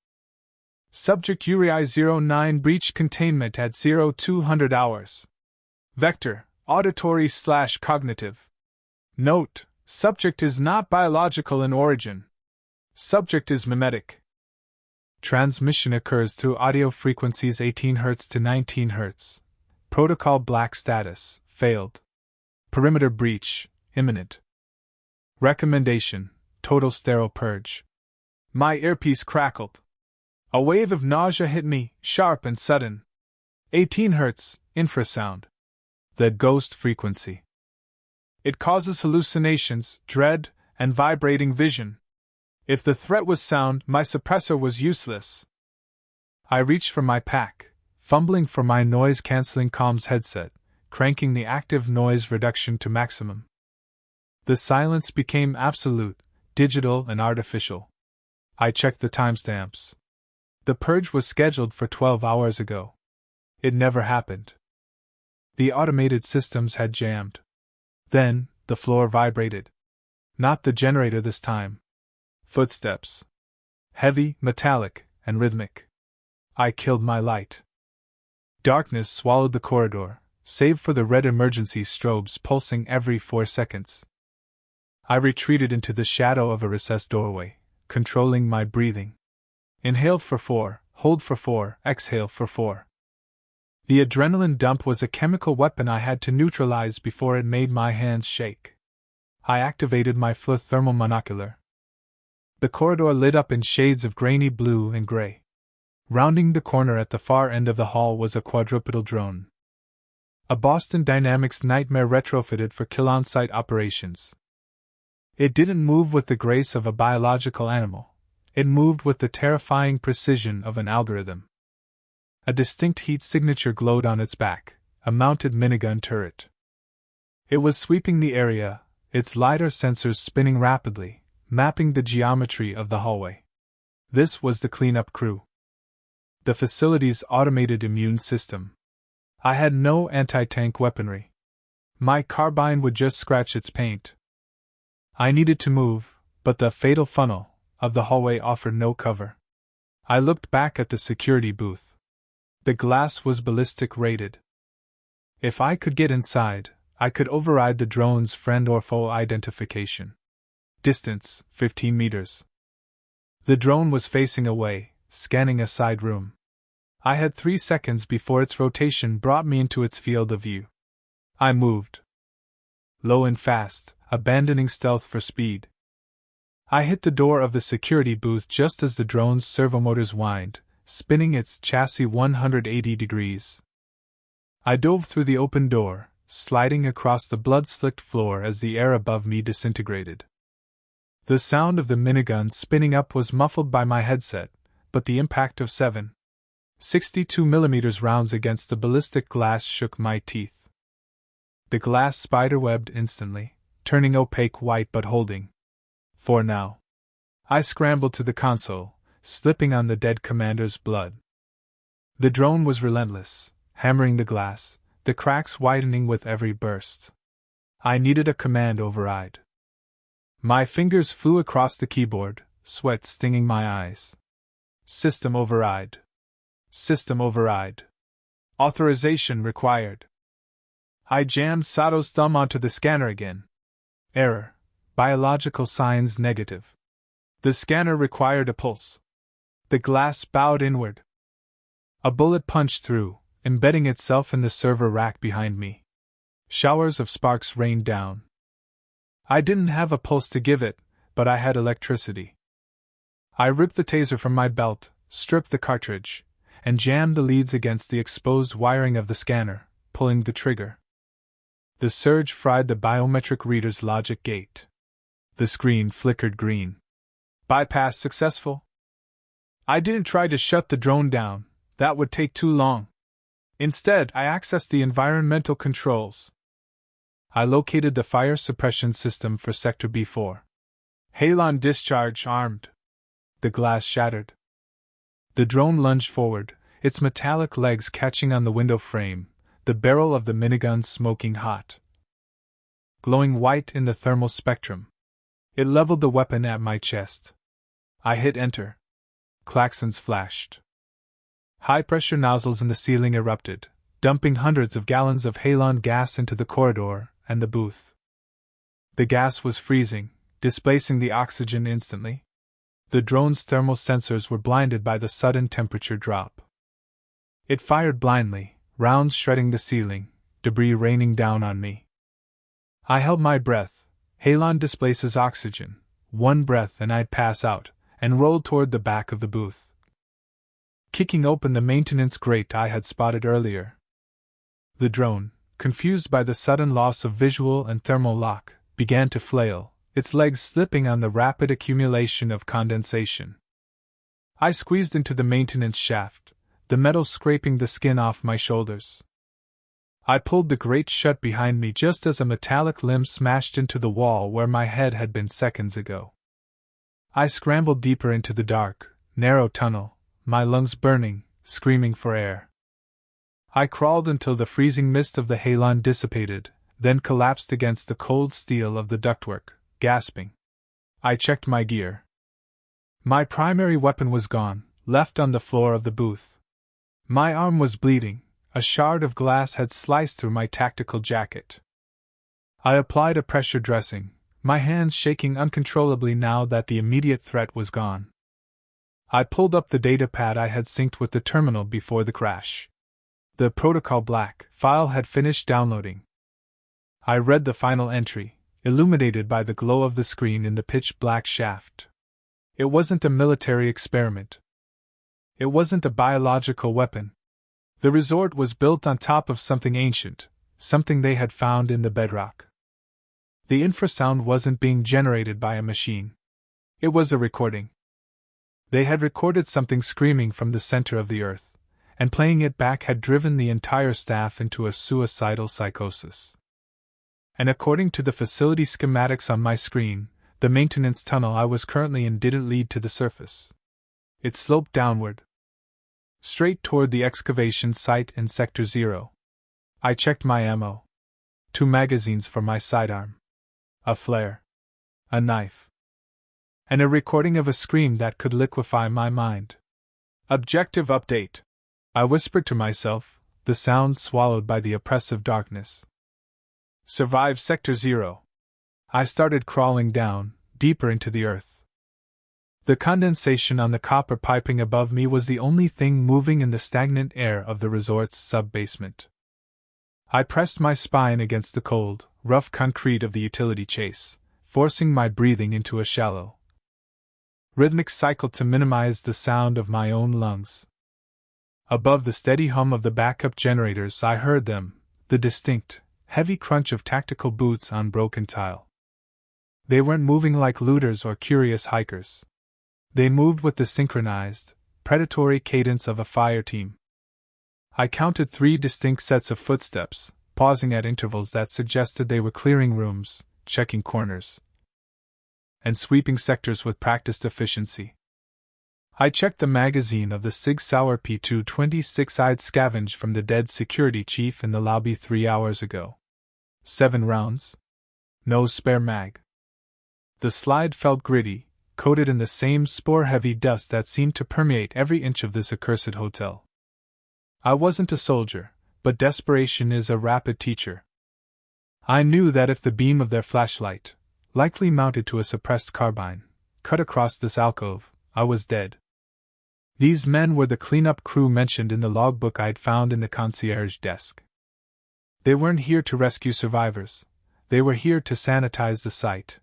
Subject URI-09 breached containment at 0200 hours. Vector, auditory/cognitive. Note, subject is not biological in origin. Subject is mimetic. Transmission occurs through audio frequencies 18 Hz to 19 Hz. Protocol Black status, failed. Perimeter breach, imminent. Recommendation, total sterile purge. My earpiece crackled. A wave of nausea hit me, sharp and sudden. 18 Hz, infrasound. The ghost frequency. It causes hallucinations, dread, and vibrating vision. If the threat was sound, my suppressor was useless. I reached for my pack, fumbling for my noise-canceling comms headset, cranking the active noise reduction to maximum. The silence became absolute, digital and artificial. I checked the timestamps. The purge was scheduled for 12 hours ago. It never happened. The automated systems had jammed. Then, the floor vibrated. Not the generator this time. Footsteps. Heavy, metallic, and rhythmic. I killed my light. Darkness swallowed the corridor, save for the red emergency strobes pulsing every 4 seconds. I retreated into the shadow of a recessed doorway, controlling my breathing. Inhale for 4, hold for 4, exhale for 4. The adrenaline dump was a chemical weapon I had to neutralize before it made my hands shake. I activated my fluid thermal monocular. The corridor lit up in shades of grainy blue and gray. Rounding the corner at the far end of the hall was a quadrupedal drone. A Boston Dynamics nightmare retrofitted for kill-on-site operations. It didn't move with the grace of a biological animal. It moved with the terrifying precision of an algorithm. A distinct heat signature glowed on its back, a mounted minigun turret. It was sweeping the area, its LiDAR sensors spinning rapidly, mapping the geometry of the hallway. This was the cleanup crew. The facility's automated immune system. I had no anti-tank weaponry. My carbine would just scratch its paint. I needed to move, but the fatal funnel of the hallway offered no cover. I looked back at the security booth. The glass was ballistic rated. If I could get inside, I could override the drone's friend or foe identification. Distance, 15 meters. The drone was facing away, scanning a side room. I had 3 seconds before its rotation brought me into its field of view. I moved. Low and fast, abandoning stealth for speed. I hit the door of the security booth just as the drone's servomotors whined, spinning its chassis 180 degrees. I dove through the open door, sliding across the blood-slicked floor as the air above me disintegrated. The sound of the minigun spinning up was muffled by my headset, but the impact of 7.62mm rounds against the ballistic glass shook my teeth. The glass spiderwebbed instantly, turning opaque white but holding. For now. I scrambled to the console, slipping on the dead commander's blood. The drone was relentless, hammering the glass, the cracks widening with every burst. I needed a command override. My fingers flew across the keyboard, sweat stinging my eyes. System override. System override. Authorization required. I jammed Sato's thumb onto the scanner again. Error. Biological signs negative. The scanner required a pulse. The glass bowed inward. A bullet punched through, embedding itself in the server rack behind me. Showers of sparks rained down. I didn't have a pulse to give it, but I had electricity. I ripped the taser from my belt, stripped the cartridge, and jammed the leads against the exposed wiring of the scanner, pulling the trigger. The surge fried the biometric reader's logic gate. The screen flickered green. Bypass successful? I didn't try to shut the drone down, that would take too long. Instead, I accessed the environmental controls. I located the fire suppression system for Sector B4. Halon discharge armed. The glass shattered. The drone lunged forward, its metallic legs catching on the window frame, the barrel of the minigun smoking hot. Glowing white in the thermal spectrum. It leveled the weapon at my chest. I hit enter. Klaxons flashed. High-pressure nozzles in the ceiling erupted, dumping hundreds of gallons of halon gas into the corridor and the booth. The gas was freezing, displacing the oxygen instantly. The drone's thermal sensors were blinded by the sudden temperature drop. It fired blindly, rounds shredding the ceiling, debris raining down on me. I held my breath. Halon displaces oxygen. One breath and I'd pass out, and rolled toward the back of the booth. Kicking open the maintenance grate I had spotted earlier. The drone, confused by the sudden loss of visual and thermal lock, began to flail, its legs slipping on the rapid accumulation of condensation. I squeezed into the maintenance shaft, the metal scraping the skin off my shoulders. I pulled the grate shut behind me just as a metallic limb smashed into the wall where my head had been seconds ago. I scrambled deeper into the dark, narrow tunnel, my lungs burning, screaming for air. I crawled until the freezing mist of the halon dissipated, then collapsed against the cold steel of the ductwork, gasping. I checked my gear. My primary weapon was gone, left on the floor of the booth. My arm was bleeding, a shard of glass had sliced through my tactical jacket. I applied a pressure dressing, my hands shaking uncontrollably now that the immediate threat was gone. I pulled up the datapad I had synced with the terminal before the crash. The protocol black file had finished downloading. I read the final entry, illuminated by the glow of the screen in the pitch-black shaft. It wasn't a military experiment. It wasn't a biological weapon. The resort was built on top of something ancient, something they had found in the bedrock. The infrasound wasn't being generated by a machine. It was a recording. They had recorded something screaming from the center of the earth, and playing it back had driven the entire staff into a suicidal psychosis. And according to the facility schematics on my screen, the maintenance tunnel I was currently in didn't lead to the surface. It sloped downward, straight toward the excavation site in Sector 0. I checked my ammo. 2 magazines for my sidearm. A flare. A knife. And a recording of a scream that could liquefy my mind. Objective update. I whispered to myself, the sound swallowed by the oppressive darkness. Survive Sector 0. I started crawling down, deeper into the earth. The condensation on the copper piping above me was the only thing moving in the stagnant air of the resort's sub-basement. I pressed my spine against the cold, rough concrete of the utility chase, forcing my breathing into a shallow, rhythmic cycle to minimize the sound of my own lungs. Above the steady hum of the backup generators I heard them, the distinct, heavy crunch of tactical boots on broken tile. They weren't moving like looters or curious hikers. They moved with the synchronized, predatory cadence of a fire team. I counted 3 distinct sets of footsteps, pausing at intervals that suggested they were clearing rooms, checking corners. and sweeping sectors with practiced efficiency. I checked the magazine of the Sig Sauer P226 I'd scavenged from the dead security chief in the lobby 3 hours ago. 7 rounds. No spare mag. The slide felt gritty, coated in the same spore-heavy dust that seemed to permeate every inch of this accursed hotel. I wasn't a soldier, but desperation is a rapid teacher. I knew that if the beam of their flashlight, likely mounted to a suppressed carbine, cut across this alcove, I was dead. These men were the cleanup crew mentioned in the logbook I'd found in the concierge desk. They weren't here to rescue survivors. They were here to sanitize the site.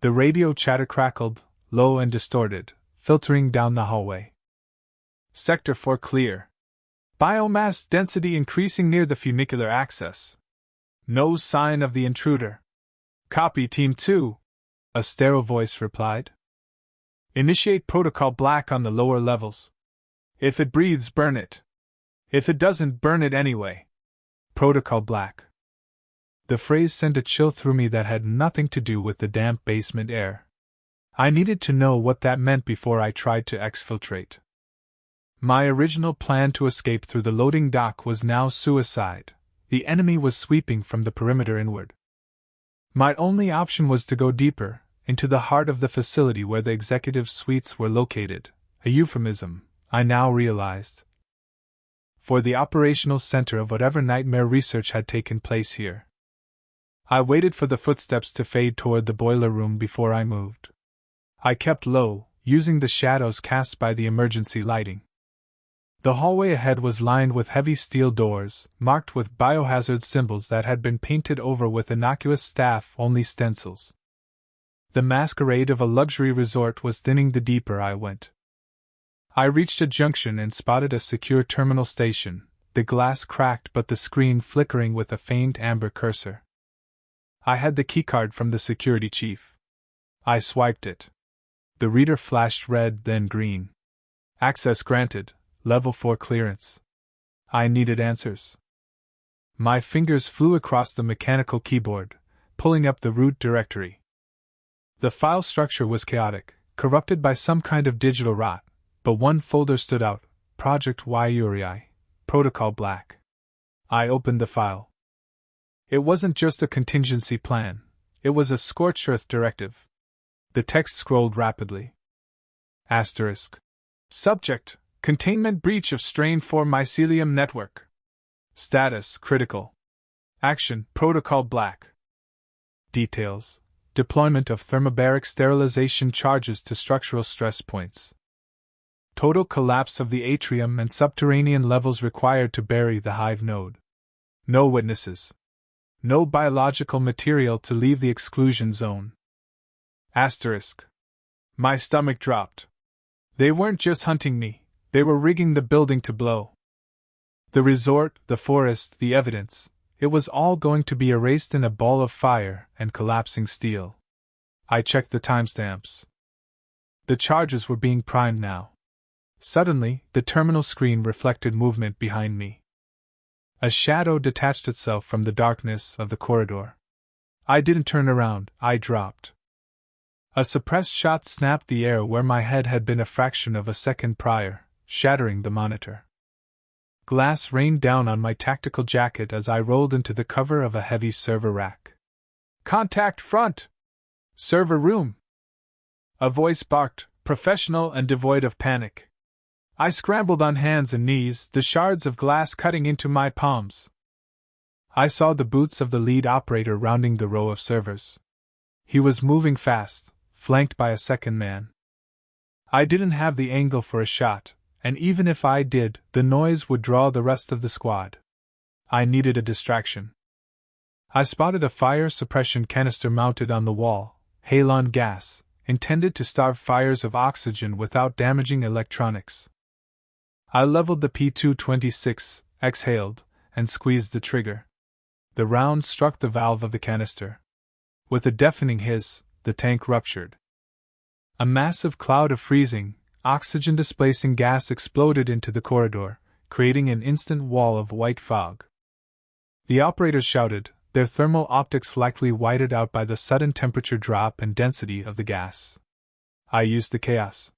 The radio chatter crackled, low and distorted, filtering down the hallway. Sector 4 clear. Biomass density increasing near the funicular access. No sign of the intruder. Copy, Team 2, a sterile voice replied. Initiate Protocol Black on the lower levels. If it breathes, burn it. If it doesn't, burn it anyway. Protocol Black. The phrase sent a chill through me that had nothing to do with the damp basement air. I needed to know what that meant before I tried to exfiltrate. My original plan to escape through the loading dock was now suicide. The enemy was sweeping from the perimeter inward. My only option was to go deeper, into the heart of the facility where the executive suites were located, a euphemism, I now realized, for the operational center of whatever nightmare research had taken place here. I waited for the footsteps to fade toward the boiler room before I moved. I kept low, using the shadows cast by the emergency lighting. The hallway ahead was lined with heavy steel doors, marked with biohazard symbols that had been painted over with innocuous staff-only stencils. The masquerade of a luxury resort was thinning the deeper I went. I reached a junction and spotted a secure terminal station, the glass cracked but the screen flickering with a faint amber cursor. I had the keycard from the security chief. I swiped it. The reader flashed red, then green. Access granted. Level 4 clearance. I needed answers. My fingers flew across the mechanical keyboard, pulling up the root directory. The file structure was chaotic, corrupted by some kind of digital rot, but one folder stood out, Project Yuri, Protocol Black. I opened the file. It wasn't just a contingency plan, it was a scorched earth directive. The text scrolled rapidly. Asterisk. Subject. Containment breach of strain 4 mycelium network. Status critical. Action Protocol Black. Details. Deployment of thermobaric sterilization charges to structural stress points. Total collapse of the atrium and subterranean levels required to bury the hive node. No witnesses. No biological material to leave the exclusion zone. Asterisk. My stomach dropped. They weren't just hunting me. They were rigging the building to blow. The resort, the forest, the evidence, it was all going to be erased in a ball of fire and collapsing steel. I checked the timestamps. The charges were being primed now. Suddenly, the terminal screen reflected movement behind me. A shadow detached itself from the darkness of the corridor. I didn't turn around, I dropped. A suppressed shot snapped the air where my head had been a fraction of a second prior, shattering the monitor. Glass rained down on my tactical jacket as I rolled into the cover of a heavy server rack. Contact front! Server room! A voice barked, professional and devoid of panic. I scrambled on hands and knees, the shards of glass cutting into my palms. I saw the boots of the lead operator rounding the row of servers. He was moving fast, flanked by a second man. I didn't have the angle for a shot, and even if I did, the noise would draw the rest of the squad. I needed a distraction. I spotted a fire suppression canister mounted on the wall, halon gas, intended to starve fires of oxygen without damaging electronics. I leveled the P226, exhaled, and squeezed the trigger. The round struck the valve of the canister. With a deafening hiss, the tank ruptured. A massive cloud of freezing, oxygen-displacing gas exploded into the corridor, creating an instant wall of white fog. The operators shouted, their thermal optics likely whited out by the sudden temperature drop and density of the gas. I used the chaos.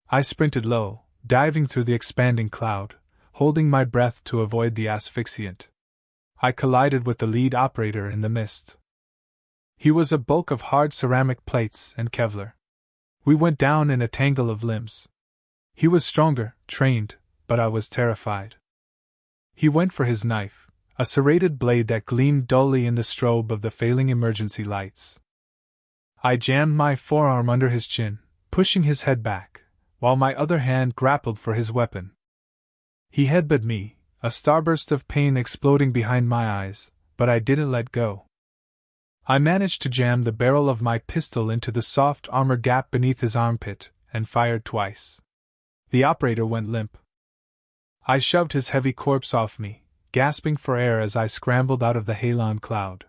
I sprinted low, diving through the expanding cloud, holding my breath to avoid the asphyxiant. I collided with the lead operator in the mist. He was a bulk of hard ceramic plates and Kevlar. We went down in a tangle of limbs. He was stronger, trained, but I was terrified. He went for his knife, a serrated blade that gleamed dully in the strobe of the failing emergency lights. I jammed my forearm under his chin, pushing his head back, while my other hand grappled for his weapon. He headbutted me, a starburst of pain exploding behind my eyes, but I didn't let go. I managed to jam the barrel of my pistol into the soft armor gap beneath his armpit, and fired twice. The operator went limp. I shoved his heavy corpse off me, gasping for air as I scrambled out of the halon cloud.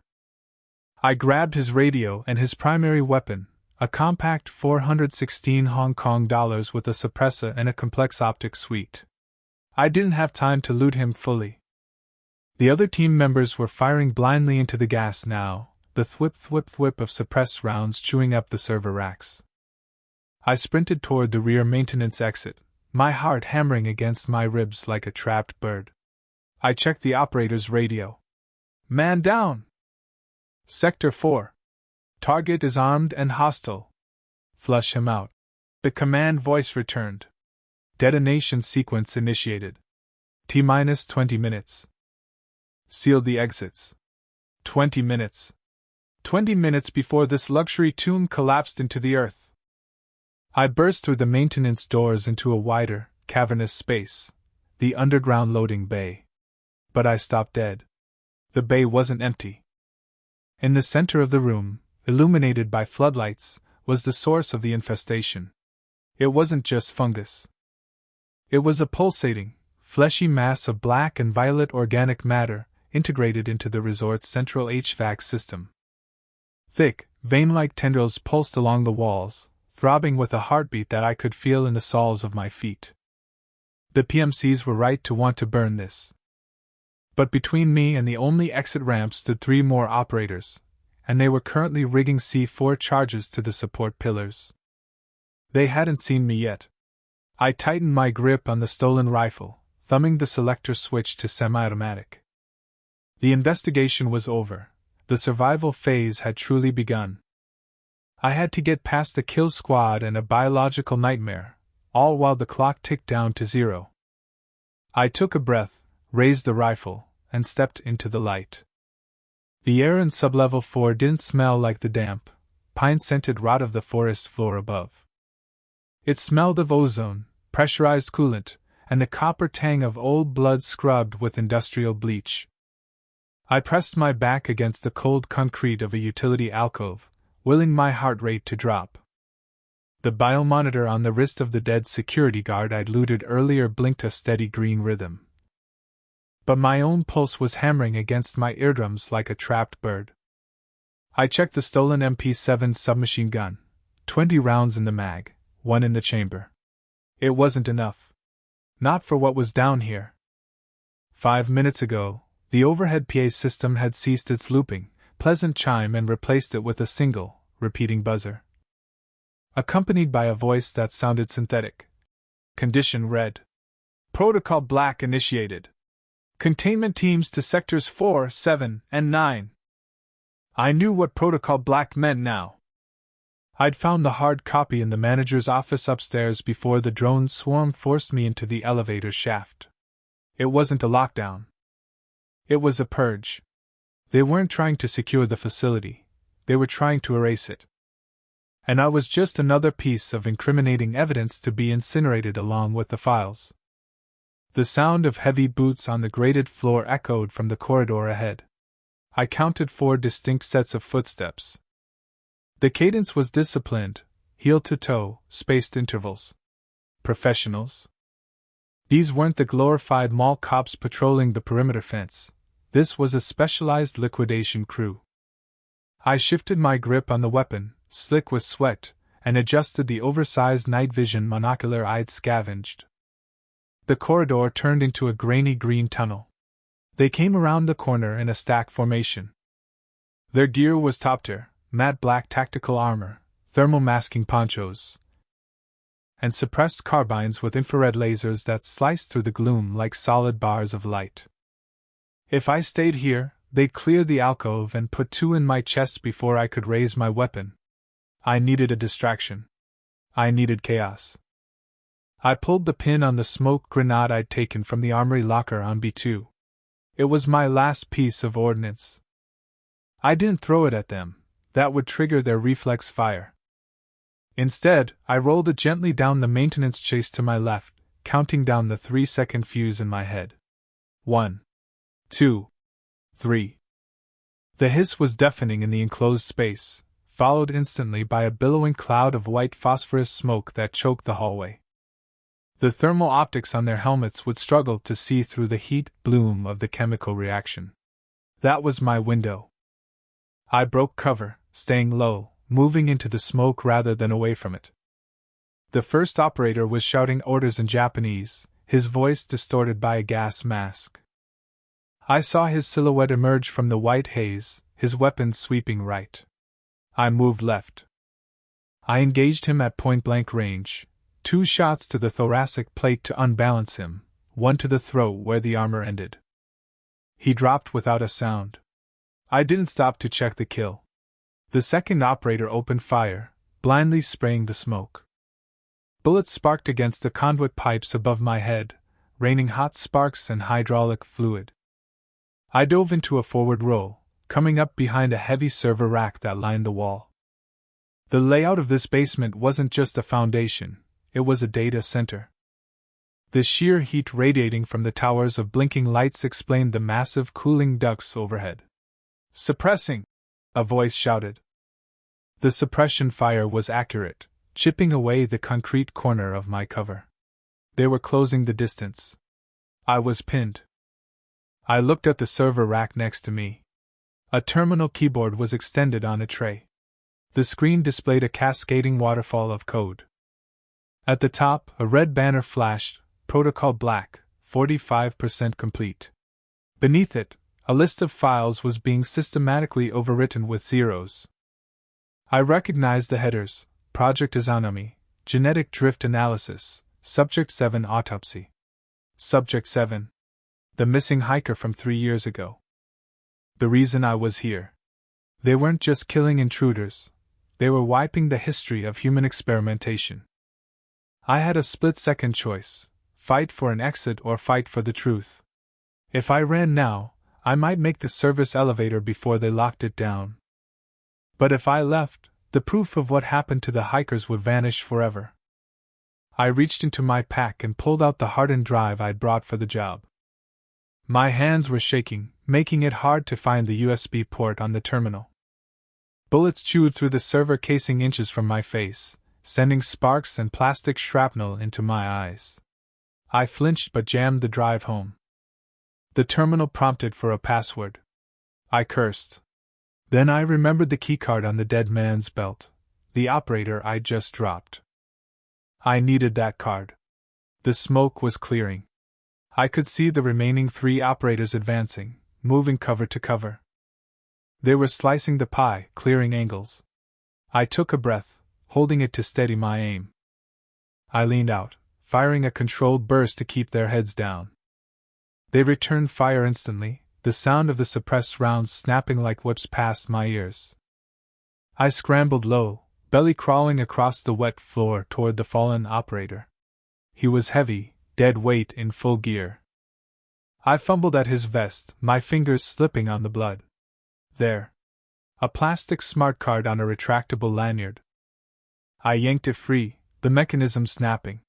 I grabbed his radio and his primary weapon, a compact 416 Hong Kong dollars with a suppressor and a complex optic suite. I didn't have time to loot him fully. The other team members were firing blindly into the gas now, the thwip of suppressed rounds chewing up the server racks. I sprinted toward the rear maintenance exit, my heart hammering against my ribs like a trapped bird. I checked the operator's radio. Man down! Sector 4. Target is armed and hostile. Flush him out. The command voice returned. Detonation sequence initiated. T-minus 20 minutes. Seal the exits. 20 minutes. 20 minutes before this luxury tomb collapsed into the earth. I burst through the maintenance doors into a wider, cavernous space, the underground loading bay. But I stopped dead. The bay wasn't empty. In the center of the room, illuminated by floodlights, was the source of the infestation. It wasn't just fungus. It was a pulsating, fleshy mass of black and violet organic matter integrated into the resort's central HVAC system. Thick, vein-like tendrils pulsed along the walls, throbbing with a heartbeat that I could feel in the soles of my feet. The PMCs were right to want to burn this. But between me and the only exit ramp stood 3 more operators, and they were currently rigging C4 charges to the support pillars. They hadn't seen me yet. I tightened my grip on the stolen rifle, thumbing the selector switch to semi-automatic. The investigation was over. The survival phase had truly begun. I had to get past the kill squad and a biological nightmare, all while the clock ticked down to 0. I took a breath, raised the rifle, and stepped into the light. The air in sublevel 4 didn't smell like the damp, pine-scented rot of the forest floor above. It smelled of ozone, pressurized coolant, and the copper tang of old blood scrubbed with industrial bleach. I pressed my back against the cold concrete of a utility alcove, willing my heart rate to drop. The biomonitor on the wrist of the dead security guard I'd looted earlier blinked a steady green rhythm. But my own pulse was hammering against my eardrums like a trapped bird. I checked the stolen MP7 submachine gun, 20 rounds in the mag, 1 in the chamber. It wasn't enough. Not for what was down here. 5 minutes ago, the overhead PA system had ceased its looping, pleasant chime and replaced it with a single, repeating buzzer, accompanied by a voice that sounded synthetic. Condition read. Protocol Black initiated. Containment teams to sectors 4, 7, and 9. I knew what Protocol Black meant now. I'd found the hard copy in the manager's office upstairs before the drone swarm forced me into the elevator shaft. It wasn't a lockdown. It was a purge. They weren't trying to secure the facility, they were trying to erase it. And I was just another piece of incriminating evidence to be incinerated along with the files. The sound of heavy boots on the grated floor echoed from the corridor ahead. I counted 4 distinct sets of footsteps. The cadence was disciplined, heel to toe, spaced intervals. Professionals? These weren't the glorified mall cops patrolling the perimeter fence. This was a specialized liquidation crew. I shifted my grip on the weapon, slick with sweat, and adjusted the oversized night vision monocular I'd scavenged. The corridor turned into a grainy green tunnel. They came around the corner in a stack formation. Their gear was top-tier, matte black tactical armor, thermal masking ponchos, and suppressed carbines with infrared lasers that sliced through the gloom like solid bars of light. If I stayed here, they'd clear the alcove and put two in my chest before I could raise my weapon. I needed a distraction. I needed chaos. I pulled the pin on the smoke grenade I'd taken from the armory locker on B2. It was my last piece of ordnance. I didn't throw it at them. That would trigger their reflex fire. Instead, I rolled it gently down the maintenance chase to my left, counting down the 3-second fuse in my head. 1, 2, 3. The hiss was deafening in the enclosed space, followed instantly by a billowing cloud of white phosphorus smoke that choked the hallway. The thermal optics on their helmets would struggle to see through the heat bloom of the chemical reaction. That was my window. I broke cover, staying low, moving into the smoke rather than away from it. The first operator was shouting orders in Japanese, his voice distorted by a gas mask. I saw his silhouette emerge from the white haze, his weapon sweeping right. I moved left. I engaged him at point-blank range, 2 shots to the thoracic plate to unbalance him, 1 to the throat where the armor ended. He dropped without a sound. I didn't stop to check the kill. The second operator opened fire, blindly spraying the smoke. Bullets sparked against the conduit pipes above my head, raining hot sparks and hydraulic fluid. I dove into a forward roll, coming up behind a heavy server rack that lined the wall. The layout of this basement wasn't just a foundation, it was a data center. The sheer heat radiating from the towers of blinking lights explained the massive cooling ducts overhead. "Suppressing!" a voice shouted. The suppression fire was accurate, chipping away the concrete corner of my cover. They were closing the distance. I was pinned. I looked at the server rack next to me. A terminal keyboard was extended on a tray. The screen displayed a cascading waterfall of code. At the top, a red banner flashed, Protocol Black, 45% complete. Beneath it, a list of files was being systematically overwritten with zeros. I recognized the headers: Project Izanami, Genetic Drift Analysis, Subject 7 Autopsy. Subject 7. The missing hiker from 3 years ago. The reason I was here. They weren't just killing intruders, they were wiping the history of human experimentation. I had a split-second choice: fight for an exit or fight for the truth. If I ran now, I might make the service elevator before they locked it down. But if I left, the proof of what happened to the hikers would vanish forever. I reached into my pack and pulled out the hardened drive I'd brought for the job. My hands were shaking, making it hard to find the USB port on the terminal. Bullets chewed through the server casing inches from my face, sending sparks and plastic shrapnel into my eyes. I flinched but jammed the drive home. The terminal prompted for a password. I cursed. Then I remembered the keycard on the dead man's belt, the operator I'd just dropped. I needed that card. The smoke was clearing. I could see the remaining 3 operators advancing, moving cover to cover. They were slicing the pie, clearing angles. I took a breath, holding it to steady my aim. I leaned out, firing a controlled burst to keep their heads down. They returned fire instantly, the sound of the suppressed rounds snapping like whips past my ears. I scrambled low, belly crawling across the wet floor toward the fallen operator. He was heavy, dead weight in full gear. I fumbled at his vest, my fingers slipping on the blood. There. A plastic smart card on a retractable lanyard. I yanked it free, the mechanism snapping.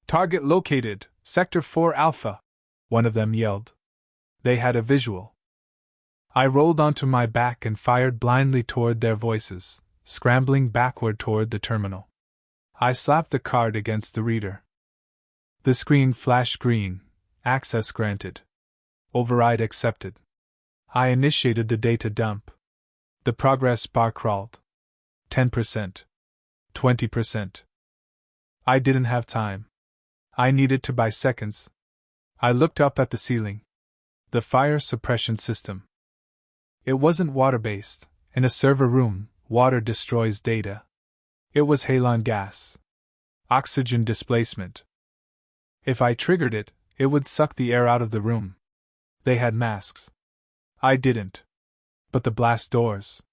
"Target located, Sector 4 Alpha," one of them yelled. They had a visual. I rolled onto my back and fired blindly toward their voices, scrambling backward toward the terminal. I slapped the card against the reader. The screen flashed green, access granted. Override accepted. I initiated the data dump. The progress bar crawled. 10%. 20%. I didn't have time. I needed to buy seconds. I looked up at the ceiling. The fire suppression system. It wasn't water-based. In a server room, water destroys data. It was halon gas. Oxygen displacement. If I triggered it, it would suck the air out of the room. They had masks. I didn't. But the blast doors.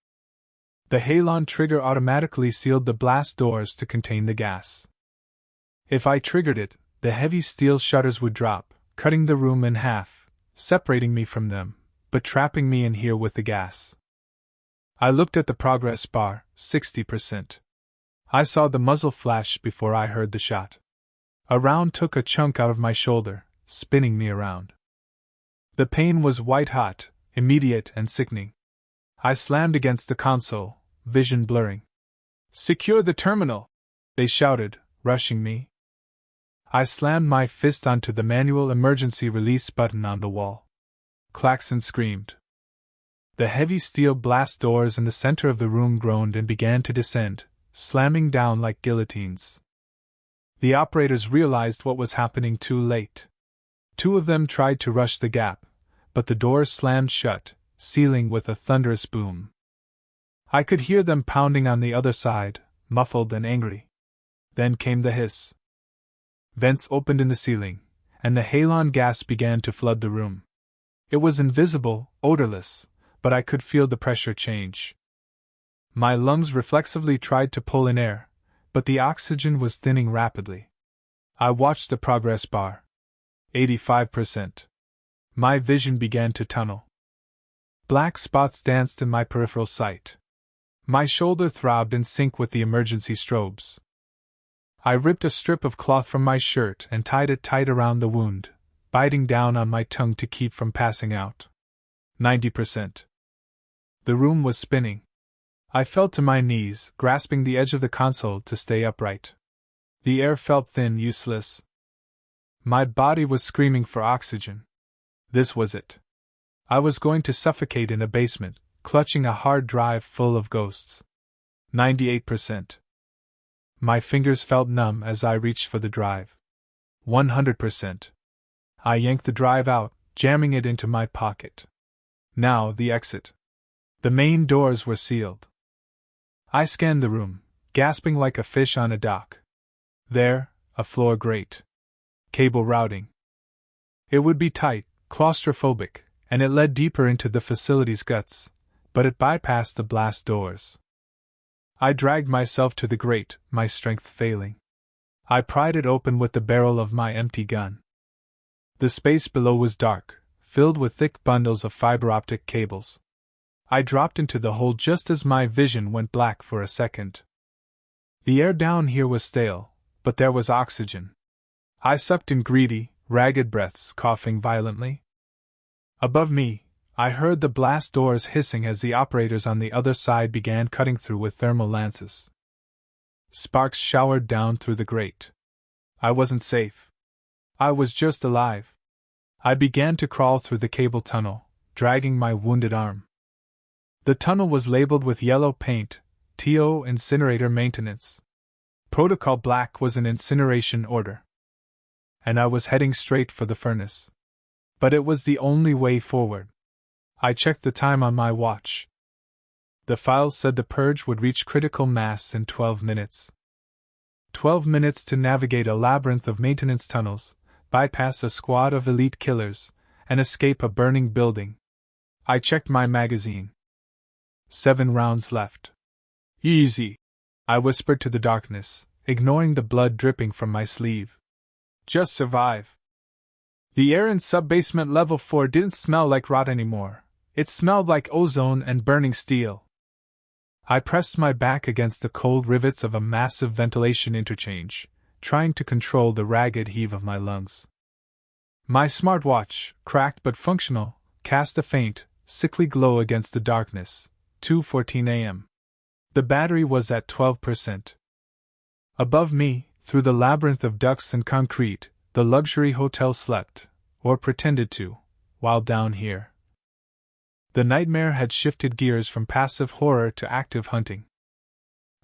The halon trigger automatically sealed the blast doors to contain the gas. If I triggered it, the heavy steel shutters would drop, cutting the room in half, separating me from them, but trapping me in here with the gas. I looked at the progress bar, 60%. I saw the muzzle flash before I heard the shot. A round took a chunk out of my shoulder, spinning me around. The pain was white-hot, immediate and sickening. I slammed against the console, vision blurring. "Secure the terminal!" they shouted, rushing me. I slammed my fist onto the manual emergency release button on the wall. Klaxon screamed. The heavy steel blast doors in the center of the room groaned and began to descend, slamming down like guillotines. The operators realized what was happening too late. 2 of them tried to rush the gap, but the doors slammed shut, sealing with a thunderous boom. I could hear them pounding on the other side, muffled and angry. Then came the hiss. Vents opened in the ceiling, and the halon gas began to flood the room. It was invisible, odorless, but I could feel the pressure change. My lungs reflexively tried to pull in air, but the oxygen was thinning rapidly. I watched the progress bar. 85%. My vision began to tunnel. Black spots danced in my peripheral sight. My shoulder throbbed in sync with the emergency strobes. I ripped a strip of cloth from my shirt and tied it tight around the wound, biting down on my tongue to keep from passing out. 90%. The room was spinning. I fell to my knees, grasping the edge of the console to stay upright. The air felt thin, useless. My body was screaming for oxygen. This was it. I was going to suffocate in a basement, clutching a hard drive full of ghosts. 98%. My fingers felt numb as I reached for the drive. 100%. I yanked the drive out, jamming it into my pocket. Now the exit. The main doors were sealed. I scanned the room, gasping like a fish on a dock. There, a floor grate. Cable routing. It would be tight, claustrophobic, and it led deeper into the facility's guts, but it bypassed the blast doors. I dragged myself to the grate, my strength failing. I pried it open with the barrel of my empty gun. The space below was dark, filled with thick bundles of fiber optic cables. I dropped into the hole just as my vision went black for a second. The air down here was stale, but there was oxygen. I sucked in greedy, ragged breaths, coughing violently. Above me, I heard the blast doors hissing as the operators on the other side began cutting through with thermal lances. Sparks showered down through the grate. I wasn't safe. I was just alive. I began to crawl through the cable tunnel, dragging my wounded arm. The tunnel was labeled with yellow paint, TO incinerator maintenance. Protocol Black was an incineration order. And I was heading straight for the furnace. But it was the only way forward. I checked the time on my watch. The files said the purge would reach critical mass in 12 minutes. 12 minutes to navigate a labyrinth of maintenance tunnels, bypass a squad of elite killers, and escape a burning building. I checked my magazine. 7 rounds left. Easy, I whispered to the darkness, ignoring the blood dripping from my sleeve. Just survive. The air in sub-basement level 4 didn't smell like rot anymore. It smelled like ozone and burning steel. I pressed my back against the cold rivets of a massive ventilation interchange, trying to control the ragged heave of my lungs. My smartwatch, cracked but functional, cast a faint, sickly glow against the darkness. 2:14 a.m. The battery was at 12%. Above me, through the labyrinth of ducts and concrete, the luxury hotel slept, or pretended to, while down here. The nightmare had shifted gears from passive horror to active hunting.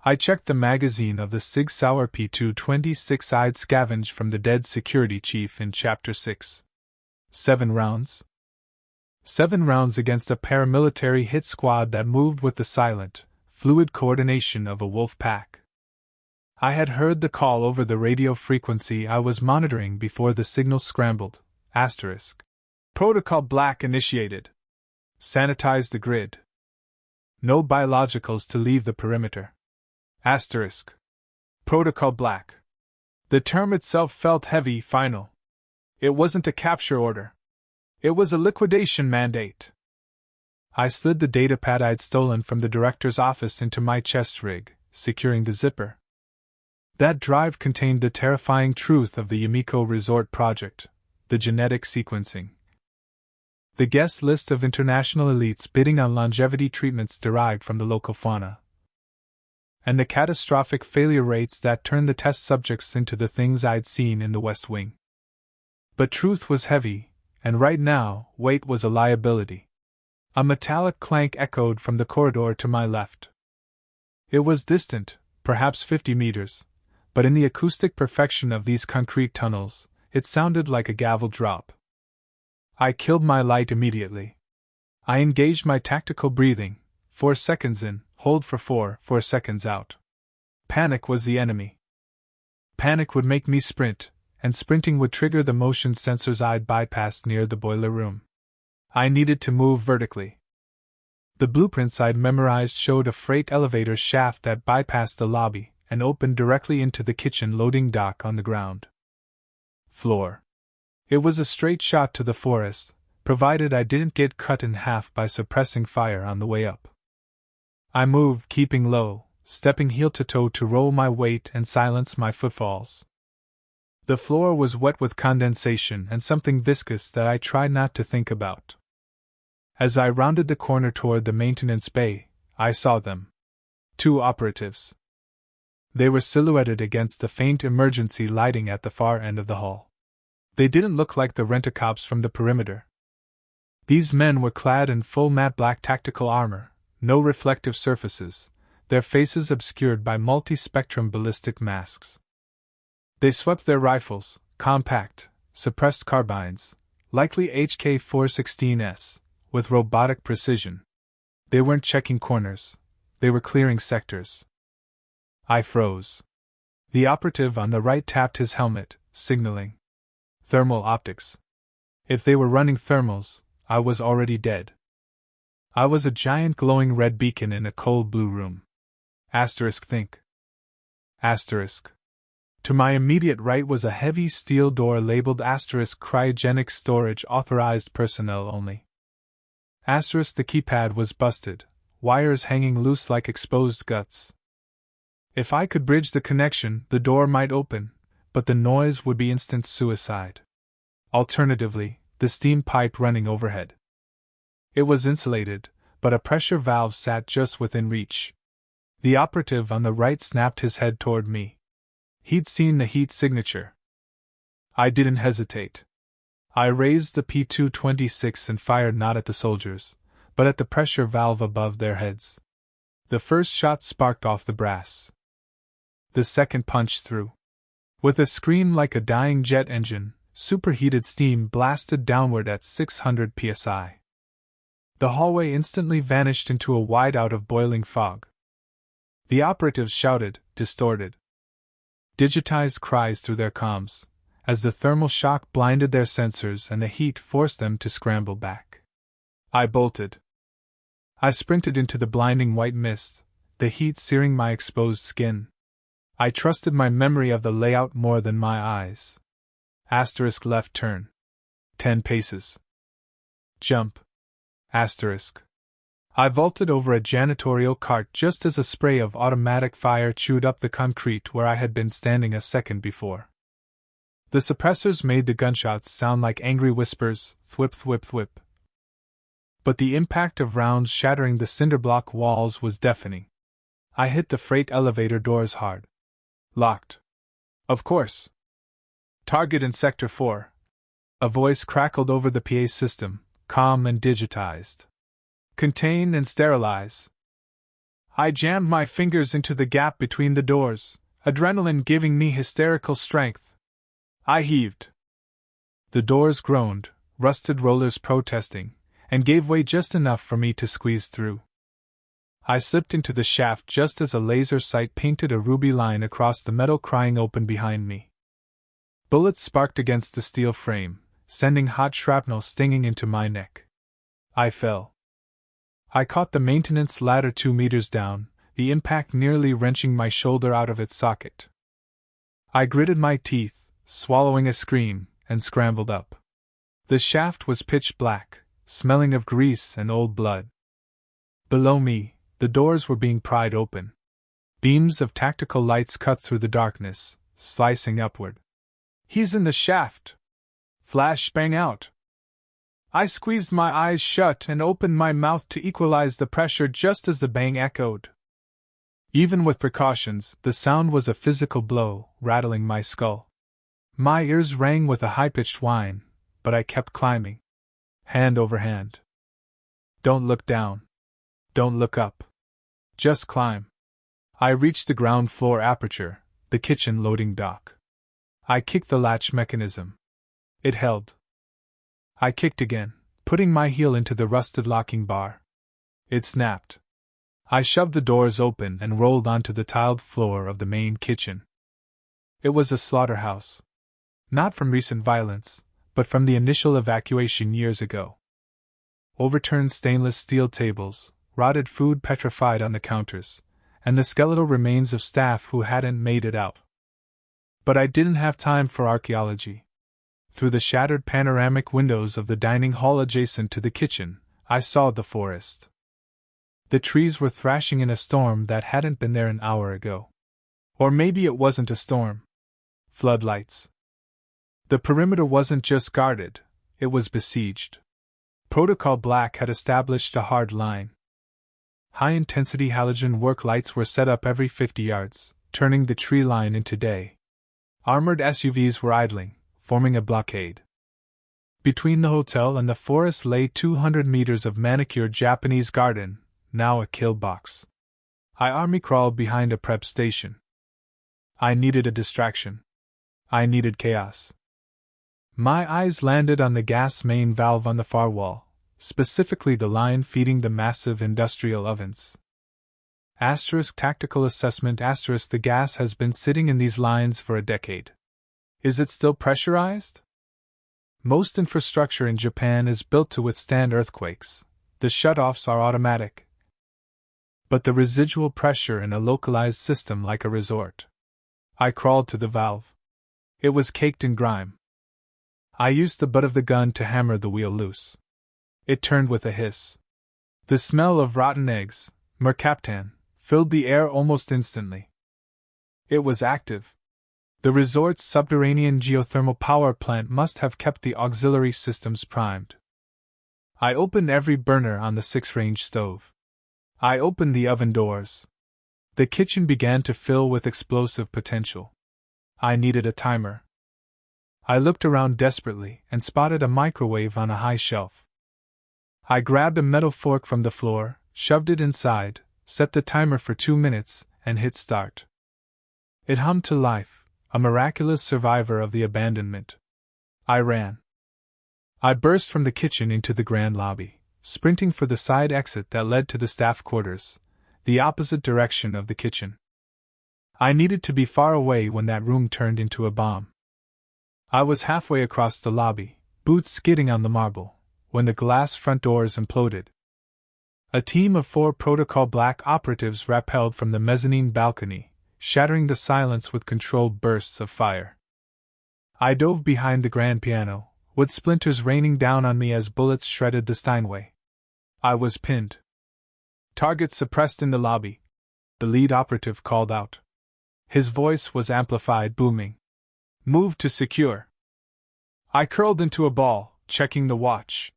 I checked the magazine of the Sig Sauer P226 I'd scavenged from the dead security chief in Chapter 6. 7 rounds. 7 rounds against a paramilitary hit squad that moved with the silent, fluid coordination of a wolf pack. I had heard the call over the radio frequency I was monitoring before the signal scrambled. Asterisk. Protocol Black initiated. Sanitize the grid. No biologicals to leave the perimeter. Asterisk. Protocol Black. The term itself felt heavy, final. It wasn't a capture order. It was a liquidation mandate. I slid the datapad I'd stolen from the director's office into my chest rig, securing the zipper. That drive contained the terrifying truth of the Yumiko Resort project, the genetic sequencing. The guest list of international elites bidding on longevity treatments derived from the local fauna. And the catastrophic failure rates that turned the test subjects into the things I'd seen in the West Wing. But truth was heavy, and right now, weight was a liability. A metallic clank echoed from the corridor to my left. It was distant, perhaps 50 meters, but in the acoustic perfection of these concrete tunnels, it sounded like a gavel drop. I killed my light immediately. I engaged my tactical breathing, 4 seconds in, hold for 4 seconds out. Panic was the enemy. Panic would make me sprint, and sprinting would trigger the motion sensors I'd bypassed near the boiler room. I needed to move vertically. The blueprints I'd memorized showed a freight elevator shaft that bypassed the lobby and opened directly into the kitchen loading dock on the ground floor. It was a straight shot to the forest, provided I didn't get cut in half by suppressing fire on the way up. I moved, keeping low, stepping heel to toe to roll my weight and silence my footfalls. The floor was wet with condensation and something viscous that I tried not to think about. As I rounded the corner toward the maintenance bay, I saw them. 2 operatives. They were silhouetted against the faint emergency lighting at the far end of the hall. They didn't look like the rent-a-cops from the perimeter. These men were clad in full matte black tactical armor, no reflective surfaces, their faces obscured by multi-spectrum ballistic masks. They swept their rifles, compact, suppressed carbines, likely HK-416s, with robotic precision. They weren't checking corners, they were clearing sectors. I froze. The operative on the right tapped his helmet, signaling. Thermal optics. If they were running thermals, I was already dead. I was a giant glowing red beacon in a cold blue room. Asterisk think. Asterisk. To my immediate right was a heavy steel door labeled asterisk cryogenic storage authorized personnel only. Asterisk the keypad was busted, wires hanging loose like exposed guts. If I could bridge the connection, the door might open, but the noise would be instant suicide. Alternatively, the steam pipe running overhead. It was insulated, but a pressure valve sat just within reach. The operative on the right snapped his head toward me. He'd seen the heat signature. I didn't hesitate. I raised the P-226 and fired not at the soldiers, but at the pressure valve above their heads. The first shot sparked off the brass. The second punched through. With a scream like a dying jet engine, superheated steam blasted downward at 600 psi. The hallway instantly vanished into a whiteout of boiling fog. The operatives shouted, distorted, digitized cries through their comms, as the thermal shock blinded their sensors and the heat forced them to scramble back. I bolted. I sprinted into the blinding white mist, the heat searing my exposed skin. I trusted my memory of the layout more than my eyes. Asterisk left turn. 10 paces. Jump. Asterisk. I vaulted over a janitorial cart just as a spray of automatic fire chewed up the concrete where I had been standing a second before. The suppressors made the gunshots sound like angry whispers, thwip thwip thwip. But the impact of rounds shattering the cinderblock walls was deafening. I hit the freight elevator doors hard. Locked. Of course. Target in Sector 4. A voice crackled over the PA system, calm and digitized. Contain and sterilize. I jammed my fingers into the gap between the doors, adrenaline giving me hysterical strength. I heaved. The doors groaned, rusted rollers protesting, and gave way just enough for me to squeeze through. I slipped into the shaft just as a laser sight painted a ruby line across the metal, crying open behind me. Bullets sparked against the steel frame, sending hot shrapnel stinging into my neck. I fell. I caught the maintenance ladder 2 meters down, the impact nearly wrenching my shoulder out of its socket. I gritted my teeth, swallowing a scream, and scrambled up. The shaft was pitch black, smelling of grease and old blood. Below me, the doors were being pried open. Beams of tactical lights cut through the darkness, slicing upward. "He's in the shaft!" Flash bang out. I squeezed my eyes shut and opened my mouth to equalize the pressure just as the bang echoed. Even with precautions, the sound was a physical blow, rattling my skull. My ears rang with a high-pitched whine, but I kept climbing. Hand over hand. Don't look down. Don't look up. Just climb. I reached the ground floor aperture, the kitchen loading dock. I kicked the latch mechanism. It held. I kicked again, putting my heel into the rusted locking bar. It snapped. I shoved the doors open and rolled onto the tiled floor of the main kitchen. It was a slaughterhouse. Not from recent violence, but from the initial evacuation years ago. Overturned stainless steel tables, rotted food petrified on the counters, and the skeletal remains of staff who hadn't made it out. But I didn't have time for archaeology. Through the shattered panoramic windows of the dining hall adjacent to the kitchen, I saw the forest. The trees were thrashing in a storm that hadn't been there an hour ago. Or maybe it wasn't a storm. Floodlights. The perimeter wasn't just guarded, it was besieged. Protocol Black had established a hard line. High-intensity halogen work lights were set up every 50 yards, turning the tree line into day. Armored SUVs were idling, forming a blockade. Between the hotel and the forest lay 200 meters of manicured Japanese garden, now a kill box. I army crawled behind a prep station. I needed a distraction. I needed chaos. My eyes landed on the gas main valve on the far wall, specifically the line feeding the massive industrial ovens. Tactical assessment the gas has been sitting in these lines for a decade. Is it still pressurized? Most infrastructure in Japan is built to withstand earthquakes. The shutoffs are automatic. But the residual pressure in a localized system like a resort. I crawled to the valve. It was caked in grime. I used the butt of the gun to hammer the wheel loose. It turned with a hiss. The smell of rotten eggs, mercaptan, filled the air almost instantly. It was active. The resort's subterranean geothermal power plant must have kept the auxiliary systems primed. I opened every burner on the 6-range stove. I opened the oven doors. The kitchen began to fill with explosive potential. I needed a timer. I looked around desperately and spotted a microwave on a high shelf. I grabbed a metal fork from the floor, shoved it inside, set the timer for 2 minutes, and hit start. It hummed to life, a miraculous survivor of the abandonment. I ran. I burst from the kitchen into the grand lobby, sprinting for the side exit that led to the staff quarters, the opposite direction of the kitchen. I needed to be far away when that room turned into a bomb. I was halfway across the lobby, boots skidding on the marble, when the glass front doors imploded. A team of 4 Protocol Black operatives rappelled from the mezzanine balcony, shattering the silence with controlled bursts of fire. I dove behind the grand piano, with splinters raining down on me as bullets shredded the Steinway. I was pinned. "Target suppressed in the lobby," the lead operative called out. His voice was amplified, booming. "Move to secure." I curled into a ball, checking the watch.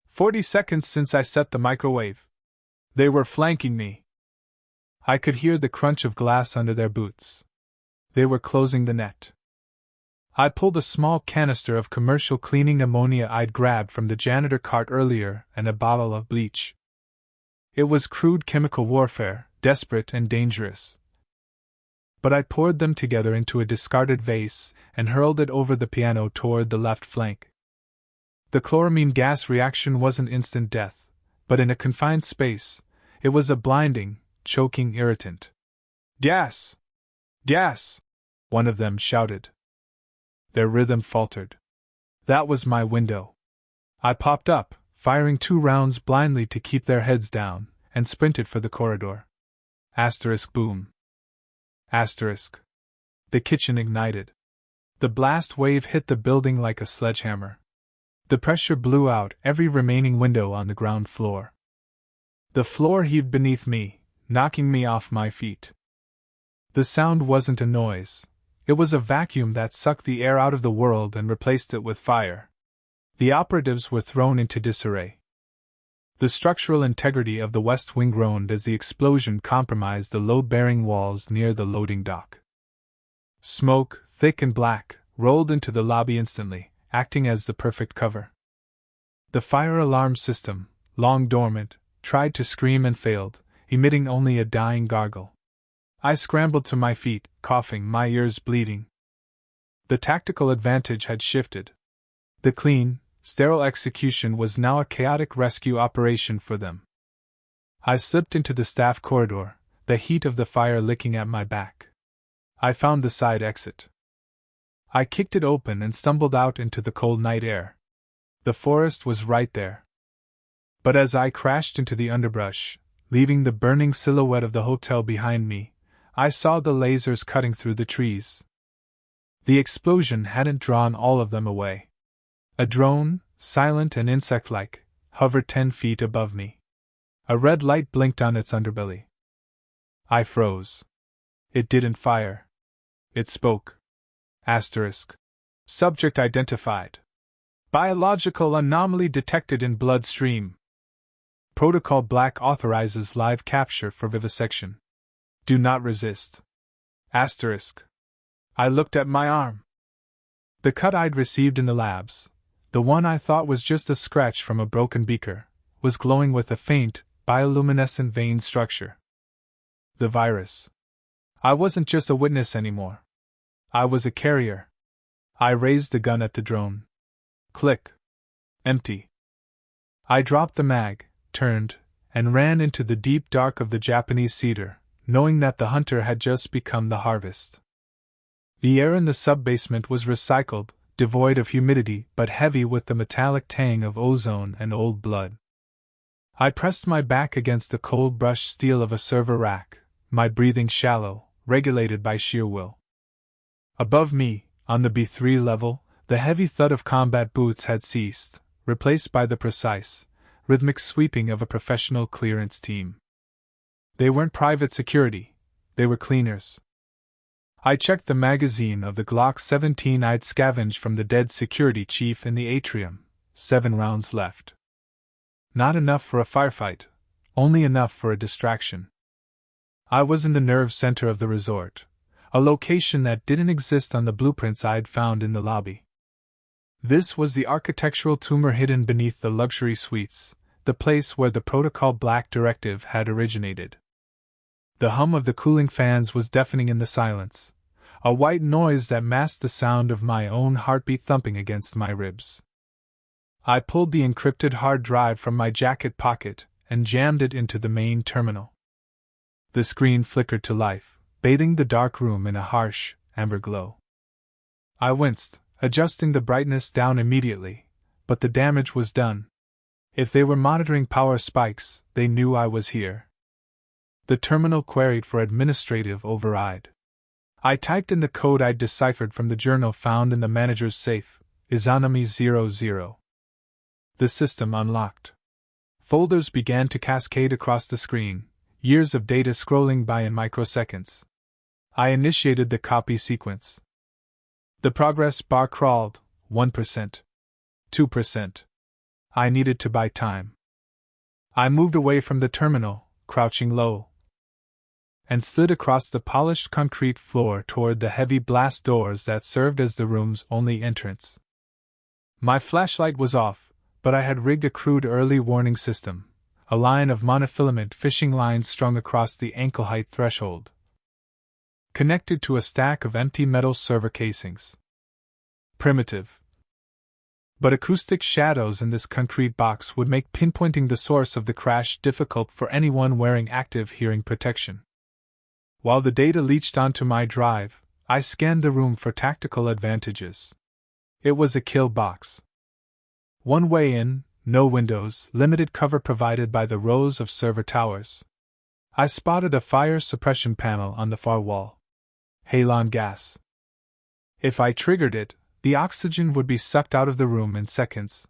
40 seconds since I set the microwave. They were flanking me. I could hear the crunch of glass under their boots. They were closing the net. I pulled a small canister of commercial cleaning ammonia I'd grabbed from the janitor cart earlier and a bottle of bleach. It was crude chemical warfare, desperate and dangerous. But I poured them together into a discarded vase and hurled it over the piano toward the left flank. The chloramine gas reaction wasn't instant death, but in a confined space, it was a blinding, choking irritant. "Gas! Gas!" one of them shouted. Their rhythm faltered. That was my window. I popped up, firing 2 rounds blindly to keep their heads down, and sprinted for the corridor. Asterisk boom. Asterisk. The kitchen ignited. The blast wave hit the building like a sledgehammer. The pressure blew out every remaining window on the ground floor. The floor heaved beneath me, knocking me off my feet. The sound wasn't a noise. It was a vacuum that sucked the air out of the world and replaced it with fire. The operatives were thrown into disarray. The structural integrity of the West Wing groaned as the explosion compromised the load-bearing walls near the loading dock. Smoke, thick and black, rolled into the lobby instantly, acting as the perfect cover. The fire alarm system, long dormant, tried to scream and failed, emitting only a dying gargle. I scrambled to my feet, coughing, my ears bleeding. The tactical advantage had shifted. The clean, sterile execution was now a chaotic rescue operation for them. I slipped into the staff corridor, the heat of the fire licking at my back. I found the side exit. I kicked it open and stumbled out into the cold night air. The forest was right there. But as I crashed into the underbrush, leaving the burning silhouette of the hotel behind me, I saw the lasers cutting through the trees. The explosion hadn't drawn all of them away. A drone, silent and insect-like, hovered 10 feet above me. A red light blinked on its underbelly. I froze. It didn't fire. It spoke. Asterisk. Subject identified. Biological anomaly detected in bloodstream. Protocol Black authorizes live capture for vivisection. Do not resist. Asterisk. I looked at my arm. The cut I'd received in the labs, the one I thought was just a scratch from a broken beaker, was glowing with a faint, bioluminescent vein structure. The virus. I wasn't just a witness anymore. I was a carrier. I raised the gun at the drone. Click. Empty. I dropped the mag, turned, and ran into the deep dark of the Japanese cedar, knowing that the hunter had just become the harvest. The air in the sub-basement was recycled, devoid of humidity but heavy with the metallic tang of ozone and old blood. I pressed my back against the cold brushed steel of a server rack, my breathing shallow, regulated by sheer will. Above me, on the B3 level, the heavy thud of combat boots had ceased, replaced by the precise, rhythmic sweeping of a professional clearance team. They weren't private security, they were cleaners. I checked the magazine of the Glock 17 I'd scavenged from the dead security chief in the atrium. 7 rounds left. Not enough for a firefight, only enough for a distraction. I was in the nerve center of the resort, a location that didn't exist on the blueprints I'd found in the lobby. This was the architectural tumor hidden beneath the luxury suites, the place where the Protocol Black directive had originated. The hum of the cooling fans was deafening in the silence, a white noise that masked the sound of my own heartbeat thumping against my ribs. I pulled the encrypted hard drive from my jacket pocket and jammed it into the main terminal. The screen flickered to life, bathing the dark room in a harsh, amber glow. I winced, adjusting the brightness down immediately, but the damage was done. If they were monitoring power spikes, they knew I was here. The terminal queried for administrative override. I typed in the code I'd deciphered from the journal found in the manager's safe, Izanami 00. The system unlocked. Folders began to cascade across the screen, years of data scrolling by in microseconds. I initiated the copy sequence. The progress bar crawled, 1%. 2%. I needed to buy time. I moved away from the terminal, crouching low, and slid across the polished concrete floor toward the heavy blast doors that served as the room's only entrance. My flashlight was off, but I had rigged a crude early warning system, a line of monofilament fishing lines strung across the ankle-height threshold, connected to a stack of empty metal server casings. Primitive. But acoustic shadows in this concrete box would make pinpointing the source of the crash difficult for anyone wearing active hearing protection. While the data leached onto my drive, I scanned the room for tactical advantages. It was a kill box. One way in, no windows, limited cover provided by the rows of server towers. I spotted a fire suppression panel on the far wall. Halon gas. If I triggered it, the oxygen would be sucked out of the room in seconds.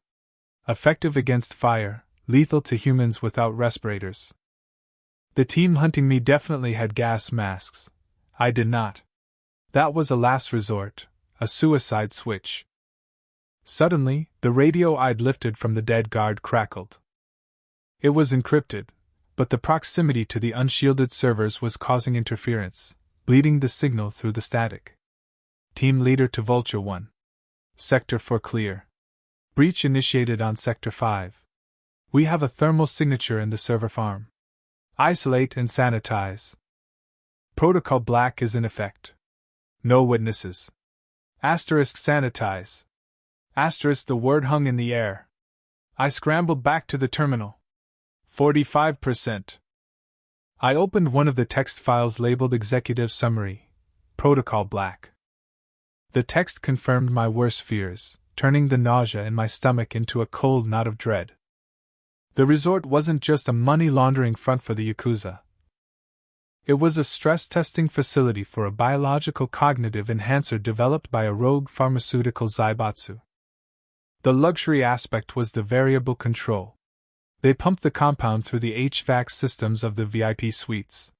Effective against fire, lethal to humans without respirators. The team hunting me definitely had gas masks. I did not. That was a last resort, a suicide switch. Suddenly, the radio I'd lifted from the dead guard crackled. It was encrypted, but the proximity to the unshielded servers was causing interference, bleeding the signal through the static. Team leader to Vulture 1. Sector 4 clear. Breach initiated on Sector 5. We have a thermal signature in the server farm. Isolate and sanitize. Protocol Black is in effect. No witnesses. Sanitize. The word hung in the air. I scrambled back to the terminal. 45%. I opened one of the text files labeled Executive Summary. Protocol Black. The text confirmed my worst fears, turning the nausea in my stomach into a cold knot of dread. The resort wasn't just a money laundering front for the Yakuza. It was a stress testing facility for a biological cognitive enhancer developed by a rogue pharmaceutical Zaibatsu. The luxury aspect was the variable control. They pumped the compound through the HVAC systems of the VIP suites.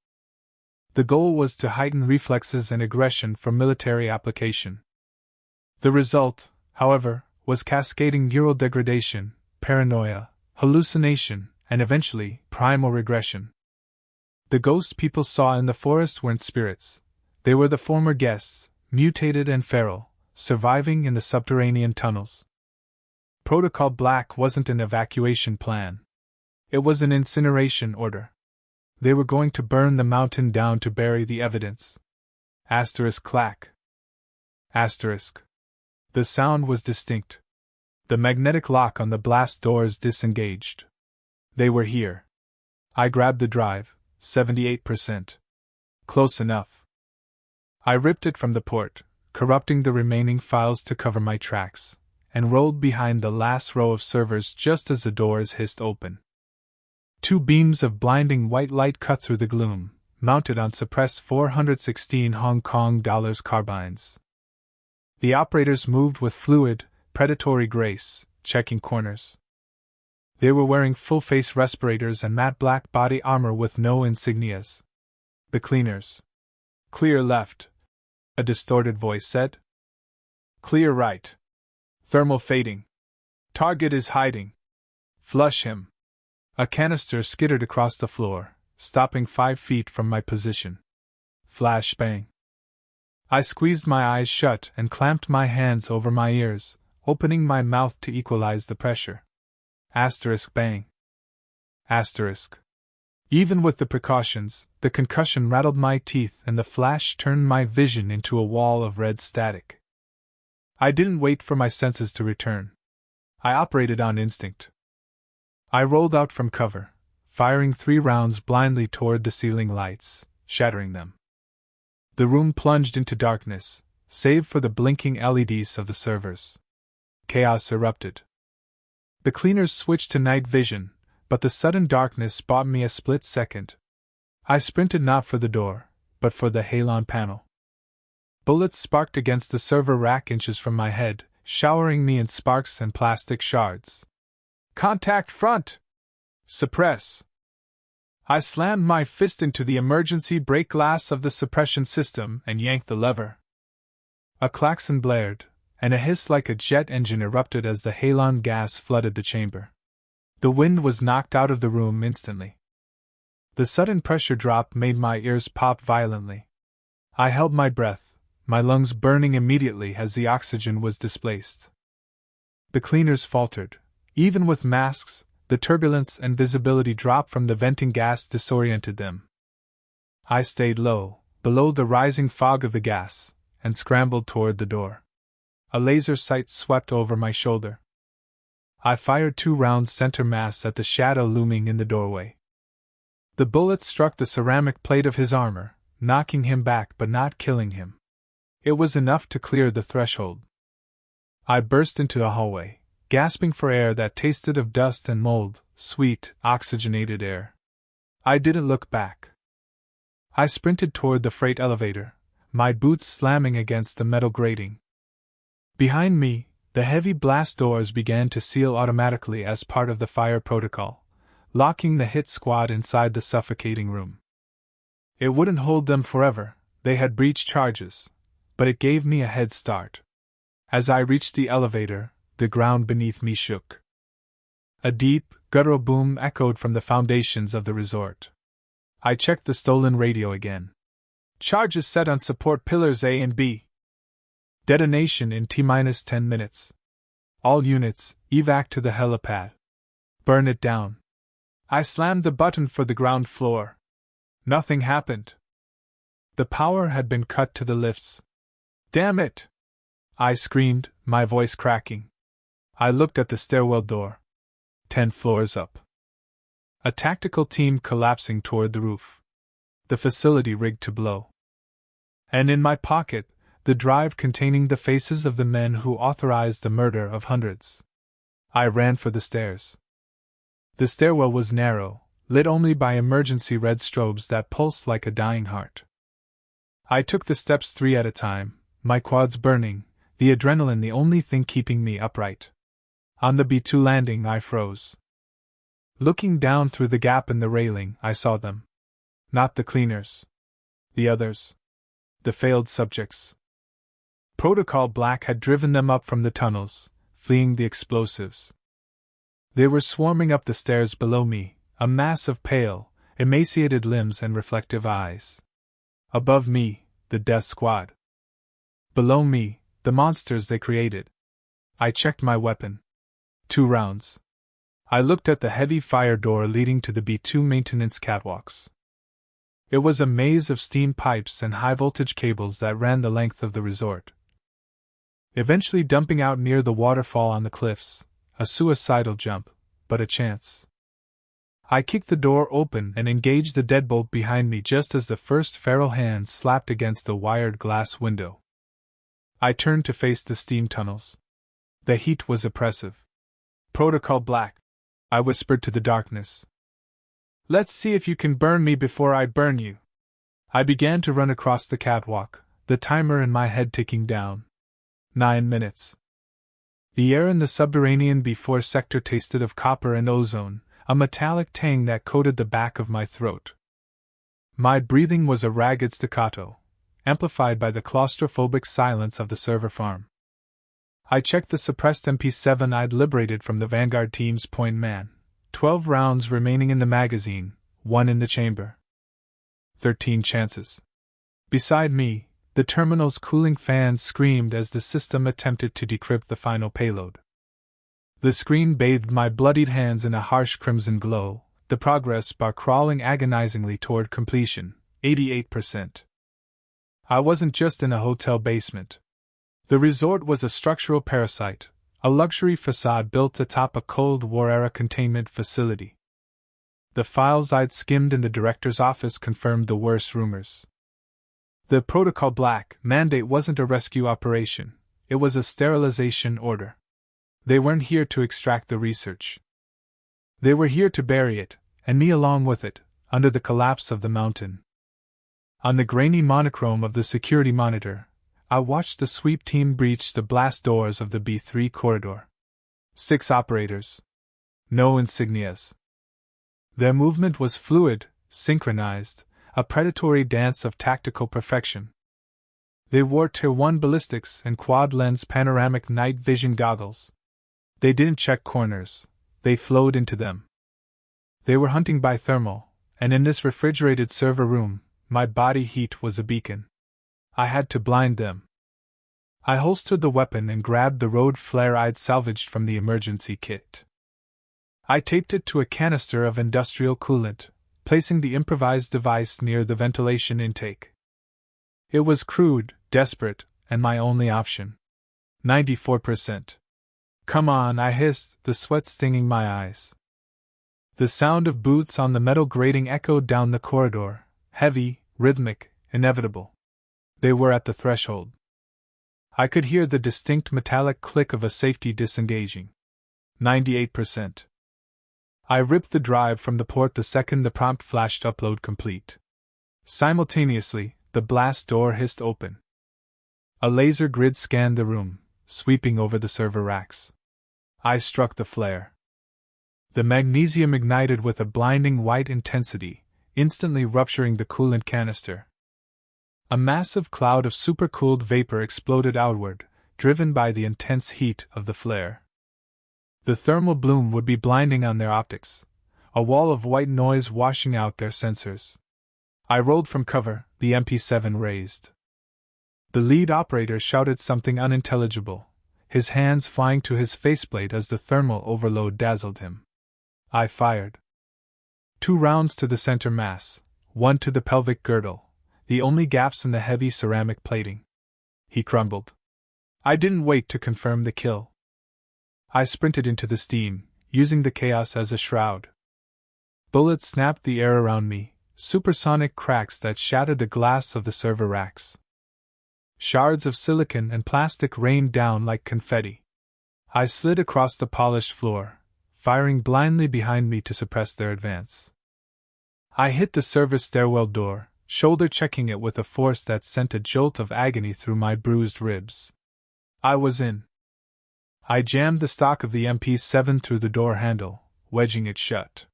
The goal was to heighten reflexes and aggression for military application. The result, however, was cascading neural degradation, paranoia, hallucination, and eventually, primal regression. The ghosts people saw in the forest weren't spirits. They were the former guests, mutated and feral, surviving in the subterranean tunnels. Protocol Black wasn't an evacuation plan. It was an incineration order. They were going to burn the mountain down to bury the evidence. Clack. The sound was distinct. The magnetic lock on the blast doors disengaged. They were here. I grabbed the drive, 78%. Close enough. I ripped it from the port, corrupting the remaining files to cover my tracks, and rolled behind the last row of servers just as the doors hissed open. Two beams of blinding white light cut through the gloom, mounted on suppressed 416 Hong Kong dollars carbines. The operators moved with fluid, predatory grace, checking corners. They were wearing full-face respirators and matte black body armor with no insignias. The cleaners. Clear left, a distorted voice said. Clear right. Thermal fading. Target is hiding. Flush him. A canister skittered across the floor, stopping 5 feet from my position. Flash bang. I squeezed my eyes shut and clamped my hands over my ears, opening my mouth to equalize the pressure. Bang. Even with the precautions, the concussion rattled my teeth and the flash turned my vision into a wall of red static. I didn't wait for my senses to return. I operated on instinct. I rolled out from cover, firing 3 rounds blindly toward the ceiling lights, shattering them. The room plunged into darkness, save for the blinking LEDs of the servers. Chaos erupted. The cleaners switched to night vision, but the sudden darkness bought me a split second. I sprinted not for the door, but for the halon panel. Bullets sparked against the server rack inches from my head, showering me in sparks and plastic shards. Contact front! Suppress! I slammed my fist into the emergency break glass of the suppression system and yanked the lever. A klaxon blared, and a hiss like a jet engine erupted as the halon gas flooded the chamber. The wind was knocked out of the room instantly. The sudden pressure drop made my ears pop violently. I held my breath, my lungs burning immediately as the oxygen was displaced. The cleaners faltered. Even with masks, the turbulence and visibility drop from the venting gas disoriented them. I stayed low, below the rising fog of the gas, and scrambled toward the door. A laser sight swept over my shoulder. I fired 2 rounds center mass at the shadow looming in the doorway. The bullets struck the ceramic plate of his armor, knocking him back but not killing him. It was enough to clear the threshold. I burst into a hallway, gasping for air that tasted of dust and mold, sweet, oxygenated air. I didn't look back. I sprinted toward the freight elevator, my boots slamming against the metal grating. Behind me, the heavy blast doors began to seal automatically as part of the fire protocol, locking the hit squad inside the suffocating room. It wouldn't hold them forever, they had breach charges, but it gave me a head start. As I reached the elevator, the ground beneath me shook. A deep, guttural boom echoed from the foundations of the resort. I checked the stolen radio again. Charges set on support pillars A and B. Detonation in T-10 minutes. All units, evac to the helipad. Burn it down. I slammed the button for the ground floor. Nothing happened. The power had been cut to the lifts. Damn it! I screamed, my voice cracking. I looked at the stairwell door. 10 floors up. A tactical team collapsing toward the roof. The facility rigged to blow. And in my pocket, the drive containing the faces of the men who authorized the murder of hundreds. I ran for the stairs. The stairwell was narrow, lit only by emergency red strobes that pulsed like a dying heart. I took the steps 3 at a time, my quads burning, the adrenaline the only thing keeping me upright. On the B2 landing, I froze. Looking down through the gap in the railing, I saw them. Not the cleaners. The others. The failed subjects. Protocol Black had driven them up from the tunnels, fleeing the explosives. They were swarming up the stairs below me, a mass of pale, emaciated limbs and reflective eyes. Above me, the death squad. Below me, the monsters they created. I checked my weapon. 2 rounds. I looked at the heavy fire door leading to the B2 maintenance catwalks. It was a maze of steam pipes and high-voltage cables that ran the length of the resort. Eventually dumping out near the waterfall on the cliffs, a suicidal jump, but a chance. I kicked the door open and engaged the deadbolt behind me just as the first feral hand slapped against the wired glass window. I turned to face the steam tunnels. The heat was oppressive. Protocol Black, I whispered to the darkness. Let's see if you can burn me before I burn you. I began to run across the catwalk, the timer in my head ticking down. 9 minutes. The air in the subterranean B4 sector tasted of copper and ozone, a metallic tang that coated the back of my throat. My breathing was a ragged staccato, amplified by the claustrophobic silence of the server farm. I checked the suppressed MP7 I'd liberated from the Vanguard team's point man. 12 rounds remaining in the magazine, 1 in the chamber. 13 chances. Beside me, the terminal's cooling fans screamed as the system attempted to decrypt the final payload. The screen bathed my bloodied hands in a harsh crimson glow, the progress bar crawling agonizingly toward completion, 88%. I wasn't just in a hotel basement. The resort was a structural parasite, a luxury facade built atop a Cold War-era containment facility. The files I'd skimmed in the director's office confirmed the worst rumors. The Protocol Black mandate wasn't a rescue operation, it was a sterilization order. They weren't here to extract the research. They were here to bury it, and me along with it, under the collapse of the mountain. On the grainy monochrome of the security monitor, I watched the sweep team breach the blast doors of the B3 corridor. 6 operators. No insignias. Their movement was fluid, synchronized, a predatory dance of tactical perfection. They wore Tier 1 ballistics and quad-lens panoramic night vision goggles. They didn't check corners, they flowed into them. They were hunting by thermal, and in this refrigerated server room, my body heat was a beacon. I had to blind them. I holstered the weapon and grabbed the road flare I'd salvaged from the emergency kit. I taped it to a canister of industrial coolant, placing the improvised device near the ventilation intake. It was crude, desperate, and my only option. 94%. Come on, I hissed, the sweat stinging my eyes. The sound of boots on the metal grating echoed down the corridor, heavy, rhythmic, inevitable. They were at the threshold. I could hear the distinct metallic click of a safety disengaging. 98%. I ripped the drive from the port the second the prompt flashed upload complete. Simultaneously, the blast door hissed open. A laser grid scanned the room, sweeping over the server racks. I struck the flare. The magnesium ignited with a blinding white intensity, instantly rupturing the coolant canister. A massive cloud of supercooled vapor exploded outward, driven by the intense heat of the flare. The thermal bloom would be blinding on their optics, a wall of white noise washing out their sensors. I rolled from cover, the MP7 raised. The lead operator shouted something unintelligible, his hands flying to his faceplate as the thermal overload dazzled him. I fired. 2 rounds to the center mass, 1 to the pelvic girdle, the only gaps in the heavy ceramic plating. He crumbled. I didn't wait to confirm the kill. I sprinted into the steam, using the chaos as a shroud. Bullets snapped the air around me, supersonic cracks that shattered the glass of the server racks. Shards of silicon and plastic rained down like confetti. I slid across the polished floor, firing blindly behind me to suppress their advance. I hit the server stairwell door, shoulder-checking it with a force that sent a jolt of agony through my bruised ribs. I was in. I jammed the stock of the MP7 through the door handle, wedging it shut.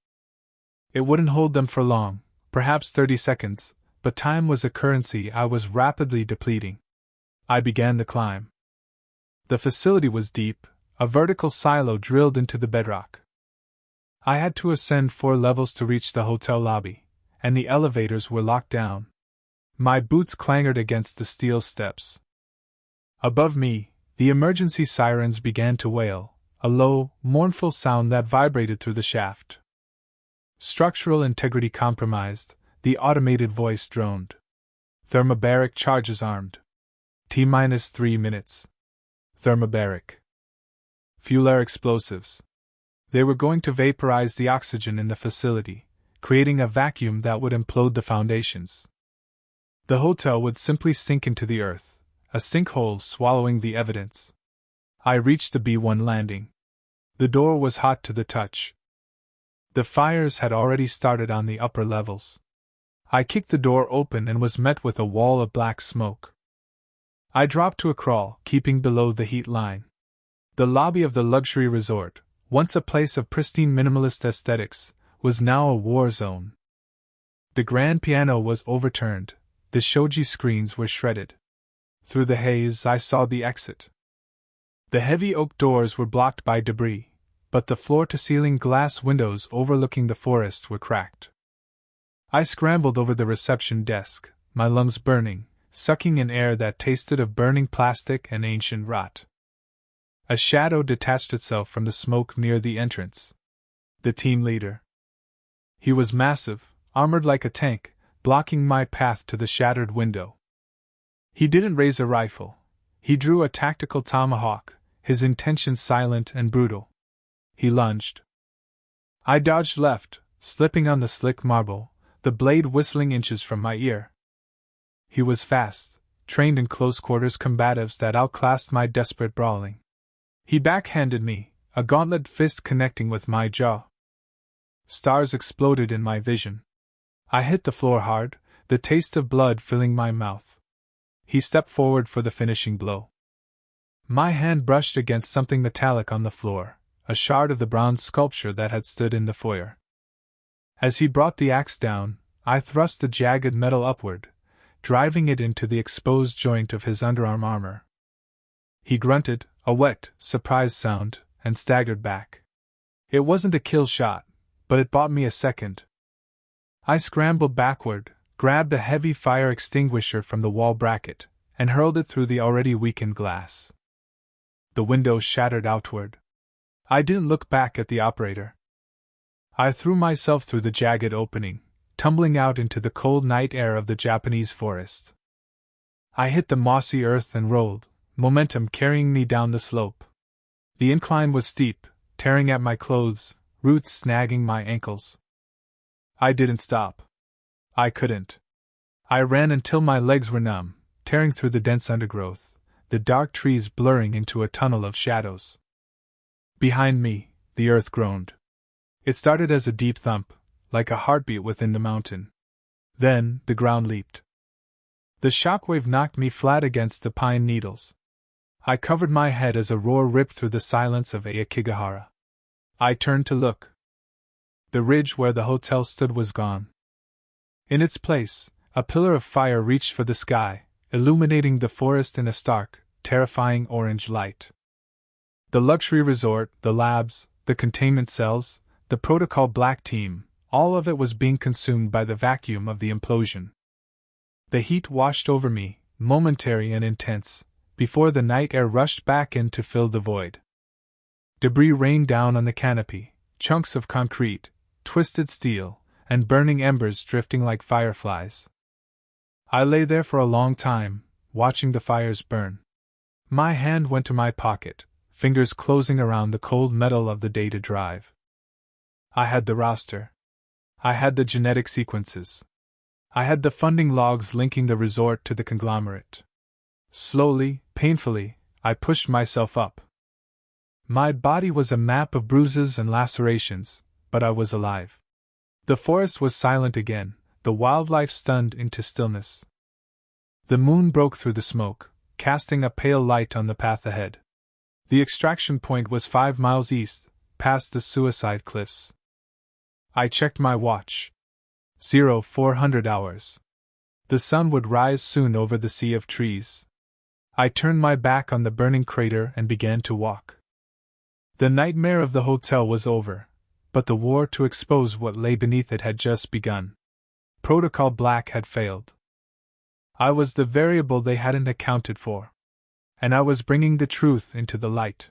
It wouldn't hold them for long, perhaps 30 seconds, but time was a currency I was rapidly depleting. I began the climb. The facility was deep, a vertical silo drilled into the bedrock. I had to ascend 4 levels to reach the hotel lobby, and the elevators were locked down. My boots clanged against the steel steps. Above me, the emergency sirens began to wail, a low, mournful sound that vibrated through the shaft. Structural integrity compromised, the automated voice droned. Thermobaric charges armed. T-3 minutes. Thermobaric. Fuel air explosives. They were going to vaporize the oxygen in the facility, creating a vacuum that would implode the foundations. The hotel would simply sink into the earth, a sinkhole swallowing the evidence. I reached the B1 landing. The door was hot to the touch. The fires had already started on the upper levels. I kicked the door open and was met with a wall of black smoke. I dropped to a crawl, keeping below the heat line. The lobby of the luxury resort, once a place of pristine minimalist aesthetics, was now a war zone. The grand piano was overturned, the shoji screens were shredded. Through the haze I saw the exit. The heavy oak doors were blocked by debris, but the floor-to-ceiling glass windows overlooking the forest were cracked. I scrambled over the reception desk, my lungs burning, sucking in air that tasted of burning plastic and ancient rot. A shadow detached itself from the smoke near the entrance. The team leader. He was massive, armored like a tank, blocking my path to the shattered window. He didn't raise a rifle. He drew a tactical tomahawk, his intentions silent and brutal. He lunged. I dodged left, slipping on the slick marble, the blade whistling inches from my ear. He was fast, trained in close-quarters combatives that outclassed my desperate brawling. He backhanded me, a gauntlet fist connecting with my jaw. Stars exploded in my vision. I hit the floor hard, the taste of blood filling my mouth. He stepped forward for the finishing blow. My hand brushed against something metallic on the floor, a shard of the bronze sculpture that had stood in the foyer. As he brought the axe down, I thrust the jagged metal upward, driving it into the exposed joint of his underarm armor. He grunted, a wet, surprised sound, and staggered back. It wasn't a kill shot, but it bought me a second. I scrambled backward, grabbed a heavy fire extinguisher from the wall bracket, and hurled it through the already weakened glass. The window shattered outward. I didn't look back at the operator. I threw myself through the jagged opening, tumbling out into the cold night air of the Japanese forest. I hit the mossy earth and rolled, momentum carrying me down the slope. The incline was steep, tearing at my clothes, roots snagging my ankles. I didn't stop. I couldn't. I ran until my legs were numb, tearing through the dense undergrowth, the dark trees blurring into a tunnel of shadows. Behind me, the earth groaned. It started as a deep thump, like a heartbeat within the mountain. Then, the ground leaped. The shockwave knocked me flat against the pine needles. I covered my head as a roar ripped through the silence of Aokigahara. I turned to look. The ridge where the hotel stood was gone. In its place, a pillar of fire reached for the sky, illuminating the forest in a stark, terrifying orange light. The luxury resort, the labs, the containment cells, the protocol black team, all of it was being consumed by the vacuum of the implosion. The heat washed over me, momentary and intense, before the night air rushed back in to fill the void. Debris rained down on the canopy, chunks of concrete, twisted steel, and burning embers drifting like fireflies. I lay there for a long time, watching the fires burn. My hand went to my pocket, fingers closing around the cold metal of the data drive. I had the roster. I had the genetic sequences. I had the funding logs linking the resort to the conglomerate. Slowly, painfully, I pushed myself up. My body was a map of bruises and lacerations, but I was alive. The forest was silent again, the wildlife stunned into stillness. The moon broke through the smoke, casting a pale light on the path ahead. The extraction point was 5 miles east, past the suicide cliffs. I checked my watch. 0400 hours. The sun would rise soon over the sea of trees. I turned my back on the burning crater and began to walk. The nightmare of the hotel was over, but the war to expose what lay beneath it had just begun. Protocol Black had failed. I was the variable they hadn't accounted for. And I was bringing the truth into the light.